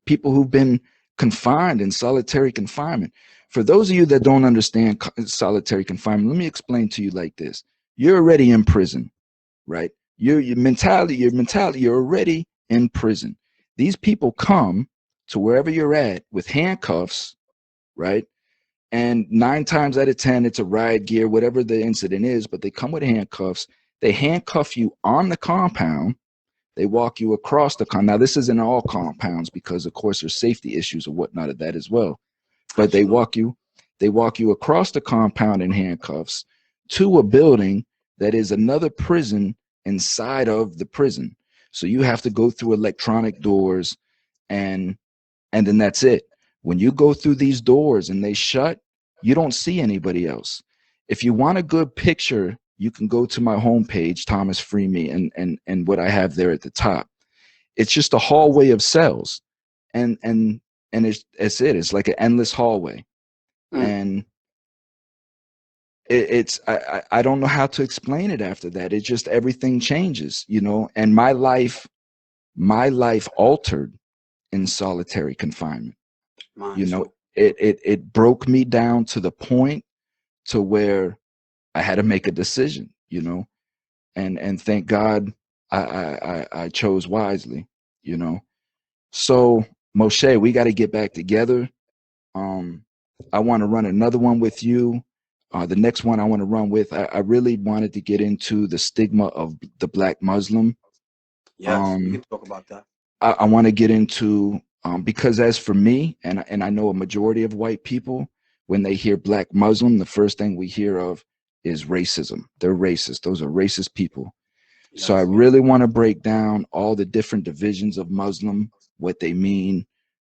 S1: people who've been confined in solitary confinement. For those of you that don't understand solitary confinement, let me explain to you like this. You're already in prison, right? Your mentality, you're already in prison. These people come to wherever you're at with handcuffs, right? And 9 times out of 10, it's a riot gear, whatever the incident is, but they come with handcuffs. They handcuff you on the compound. They walk you across the con. Now, this isn't all compounds because, of course, there's safety issues or whatnot of that as well. But
S2: Absolutely.
S1: they walk you across the compound in handcuffs to a building that is another prison inside of the prison. So you have to go through electronic doors, and then that's it. When you go through these doors and they shut, you don't see anybody else. If you want a good picture, you can go to my homepage, Thomas Free Me, and what I have there at the top. It's just a hallway of cells, and it's it. It's like an endless hallway,
S2: Mm.
S1: and I don't know how to explain it after that. It's just everything changes, and my life altered in solitary confinement.
S2: Mine
S1: You know,
S2: too.
S1: it broke me down to the point to where I had to make a decision, and thank God I chose wisely, you know. So, Moshe, we got to get back together. Um, I want to run another one with you. The next one I want to run with, I really wanted to get into the stigma of the Black Muslim.
S2: Yes, we
S1: Um,
S2: can talk about that.
S1: I want to get into, because as for me, and I know a majority of white people, when they hear Black Muslim, the first thing we hear of is racism. They're racist. Those are racist people. So I
S2: Yes.
S1: really want to break down all the different divisions of Muslim, what they mean,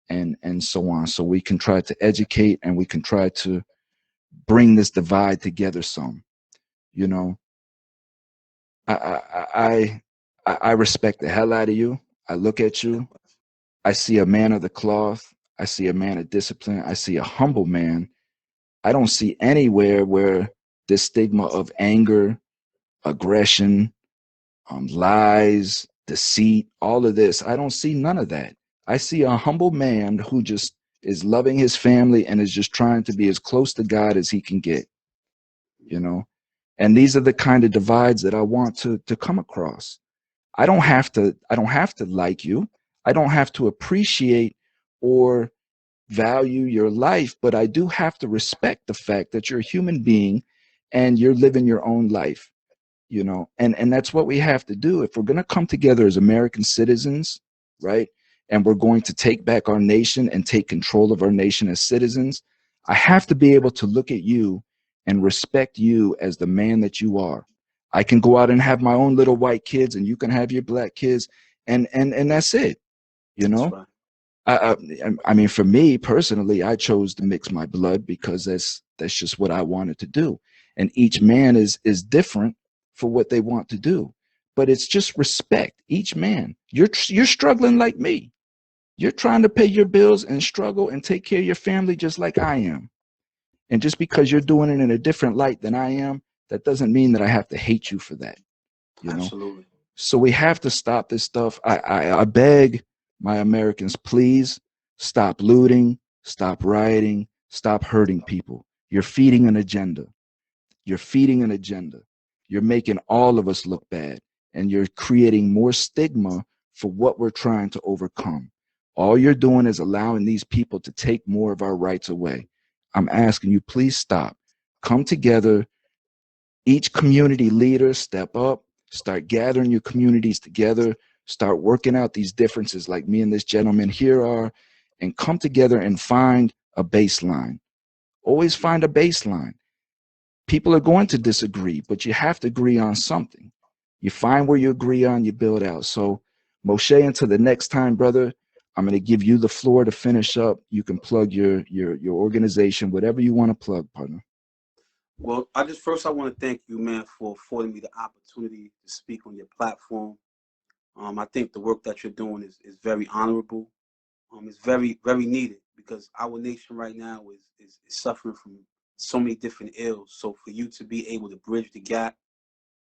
S1: and so on, so we can try to educate and we can try to bring this divide together some. You know, I respect the hell out of you. I look at you.
S2: Likewise.
S1: I see a man of the cloth. I see a man of discipline. I see a humble man. I don't see anywhere where this stigma of anger, aggression, lies, deceit, all of this. I don't see none of that. I see a humble man who just is loving his family and is just trying to be as close to God as he can get, you know? And these are the kind of divides that I want to come across. I don't have to like you. I don't have to appreciate or value your life, but I do have to respect the fact that you're a human being and you're living your own life, and that's what we have to do if we're going to come together as American citizens, right? And we're going to take back our nation and take control of our nation as citizens. I have to be able to look at you and respect you as the man that you are. I can go out and have my own little white kids and you can have your black kids, and that's it, you
S2: That's
S1: know.
S2: right.
S1: I mean, for me personally, I chose to mix my blood because that's just what I wanted to do. And each man is different for what they want to do. But it's just respect each man. You're struggling like me. You're trying to pay your bills and struggle and take care of your family just like I am. And just because you're doing it in a different light than I am, that doesn't mean that I have to hate you for that, you know.
S2: Absolutely.
S1: So we have to stop this stuff. I beg my Americans, please stop looting, stop rioting, stop hurting people. You're feeding an agenda. You're feeding an agenda. You're making all of us look bad, and you're creating more stigma for what we're trying to overcome. All you're doing is allowing these people to take more of our rights away. I'm asking you, please stop. Come together. Each community leader step up, start gathering your communities together, start working out these differences like me and this gentleman here are, and come together and find a baseline. Always find a baseline. People are going to disagree, but you have to agree on something. You find where you agree on, you build out. So, Moshe, until the next time, brother, I'm going to give you the floor to finish up. You can plug your organization, whatever you want to plug, partner.
S2: Well, I want to thank you, man, for affording me the opportunity to speak on your platform. I think the work that you're doing is very honorable. It's very, very needed because our nation right now is suffering from so many different ills. So for you to be able to bridge the gap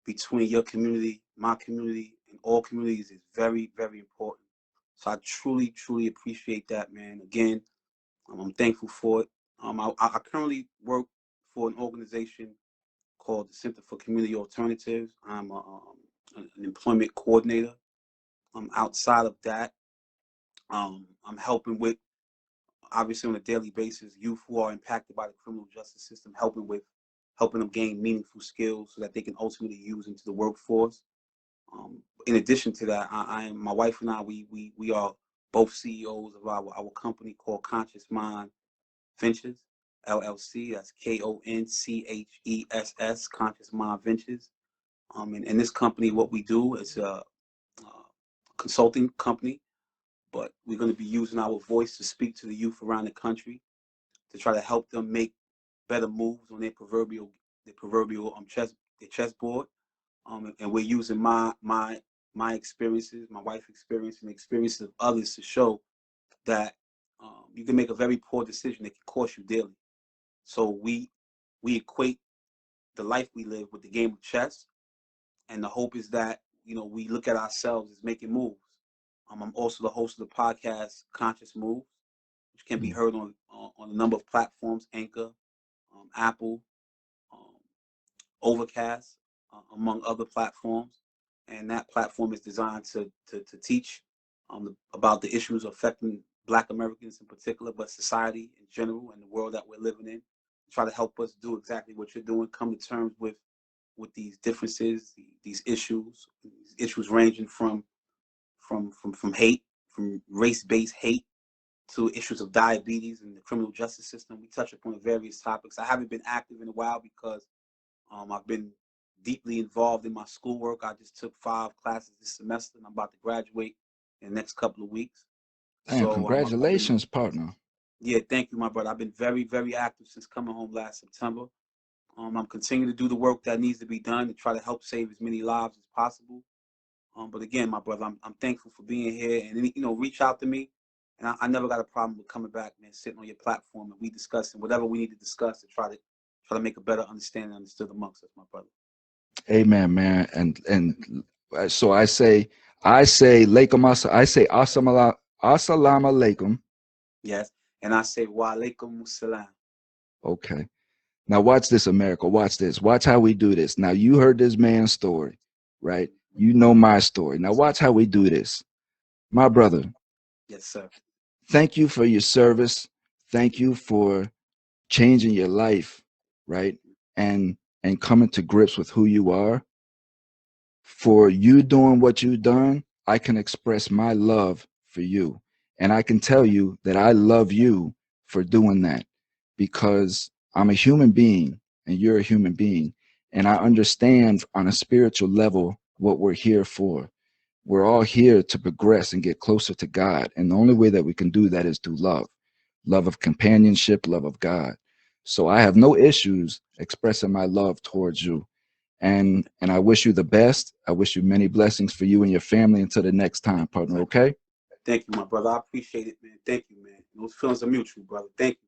S2: between your community, my community, and all communities is very, very important. So I truly, truly appreciate that, man. Again, I'm thankful for it. I currently work for an organization called the Center for Community Alternatives. I'm an employment coordinator. Outside of that, I'm helping with, obviously on a daily basis, youth who are impacted by the criminal justice system, helping them gain meaningful skills so that they can ultimately use into the workforce. In addition to that, I am my wife and I. We are both CEOs of our company called Conscious Mind Ventures LLC. That's KONCHESS, Conscious Mind Ventures. And this company, what we do is a consulting company, but we're going to be using our voice to speak to the youth around the country to try to help them make better moves on their proverbial chessboard. And we're using my experiences, my wife's experience, and the experiences of others to show that you can make a very poor decision that can cost you dearly. So we equate the life we live with the game of chess, and the hope is that we look at ourselves as making moves. I'm also the host of the podcast Conscious Moves, which can be
S1: Mm.
S2: heard on a number of platforms: Anchor, Apple, um, Overcast, among other platforms. And that platform is designed to teach about the issues affecting Black Americans in particular, but society in general and the world that we're living in. Try to help us do exactly what you're doing, come to terms with these differences, these issues ranging from hate, from race-based hate to issues of diabetes and the criminal justice system. We touch upon various topics. I haven't been active in a while because I've been deeply involved in my schoolwork. I just took 5 classes this semester, and I'm about to graduate in the next couple of weeks.
S1: Damn,
S2: So I've been,
S1: congratulations, partner.
S2: yeah, thank you, my brother. I've been very, very active since coming home last September. I'm continuing to do the work that needs to be done to try to help save as many lives as possible. But again, my brother, I'm thankful for being here, and reach out to me. And I never got a problem with coming back, man, sitting on your platform and we discussing whatever we need to discuss to try to make a better understanding understood amongst us, my brother.
S1: Amen, man. And so I say Laikum I say assalamu alaikum.
S2: Yes. And I say, wa alaikum salam.
S1: Okay. Now watch this, America. Watch this. Watch how we do this. Now you heard this man's story, right? You know my story. Now watch how we do this. My brother,
S2: Yes, sir.
S1: thank you for your service. Thank you for changing your life, right? And and coming to grips with who you are. For you doing what you've done, I can express my love for you. And I can tell you that I love you for doing that because I'm a human being and you're a human being. And I understand on a spiritual level what we're here for. We're all here to progress and get closer to God. And the only way that we can do that is through love of companionship, love of God. So I have no issues expressing my love towards you, and I wish you the best. I wish you many blessings for you and your family until the next time, partner. Okay.
S2: Thank you, my brother. I appreciate it, man. Thank you, man. Those feelings are mutual, brother. Thank you.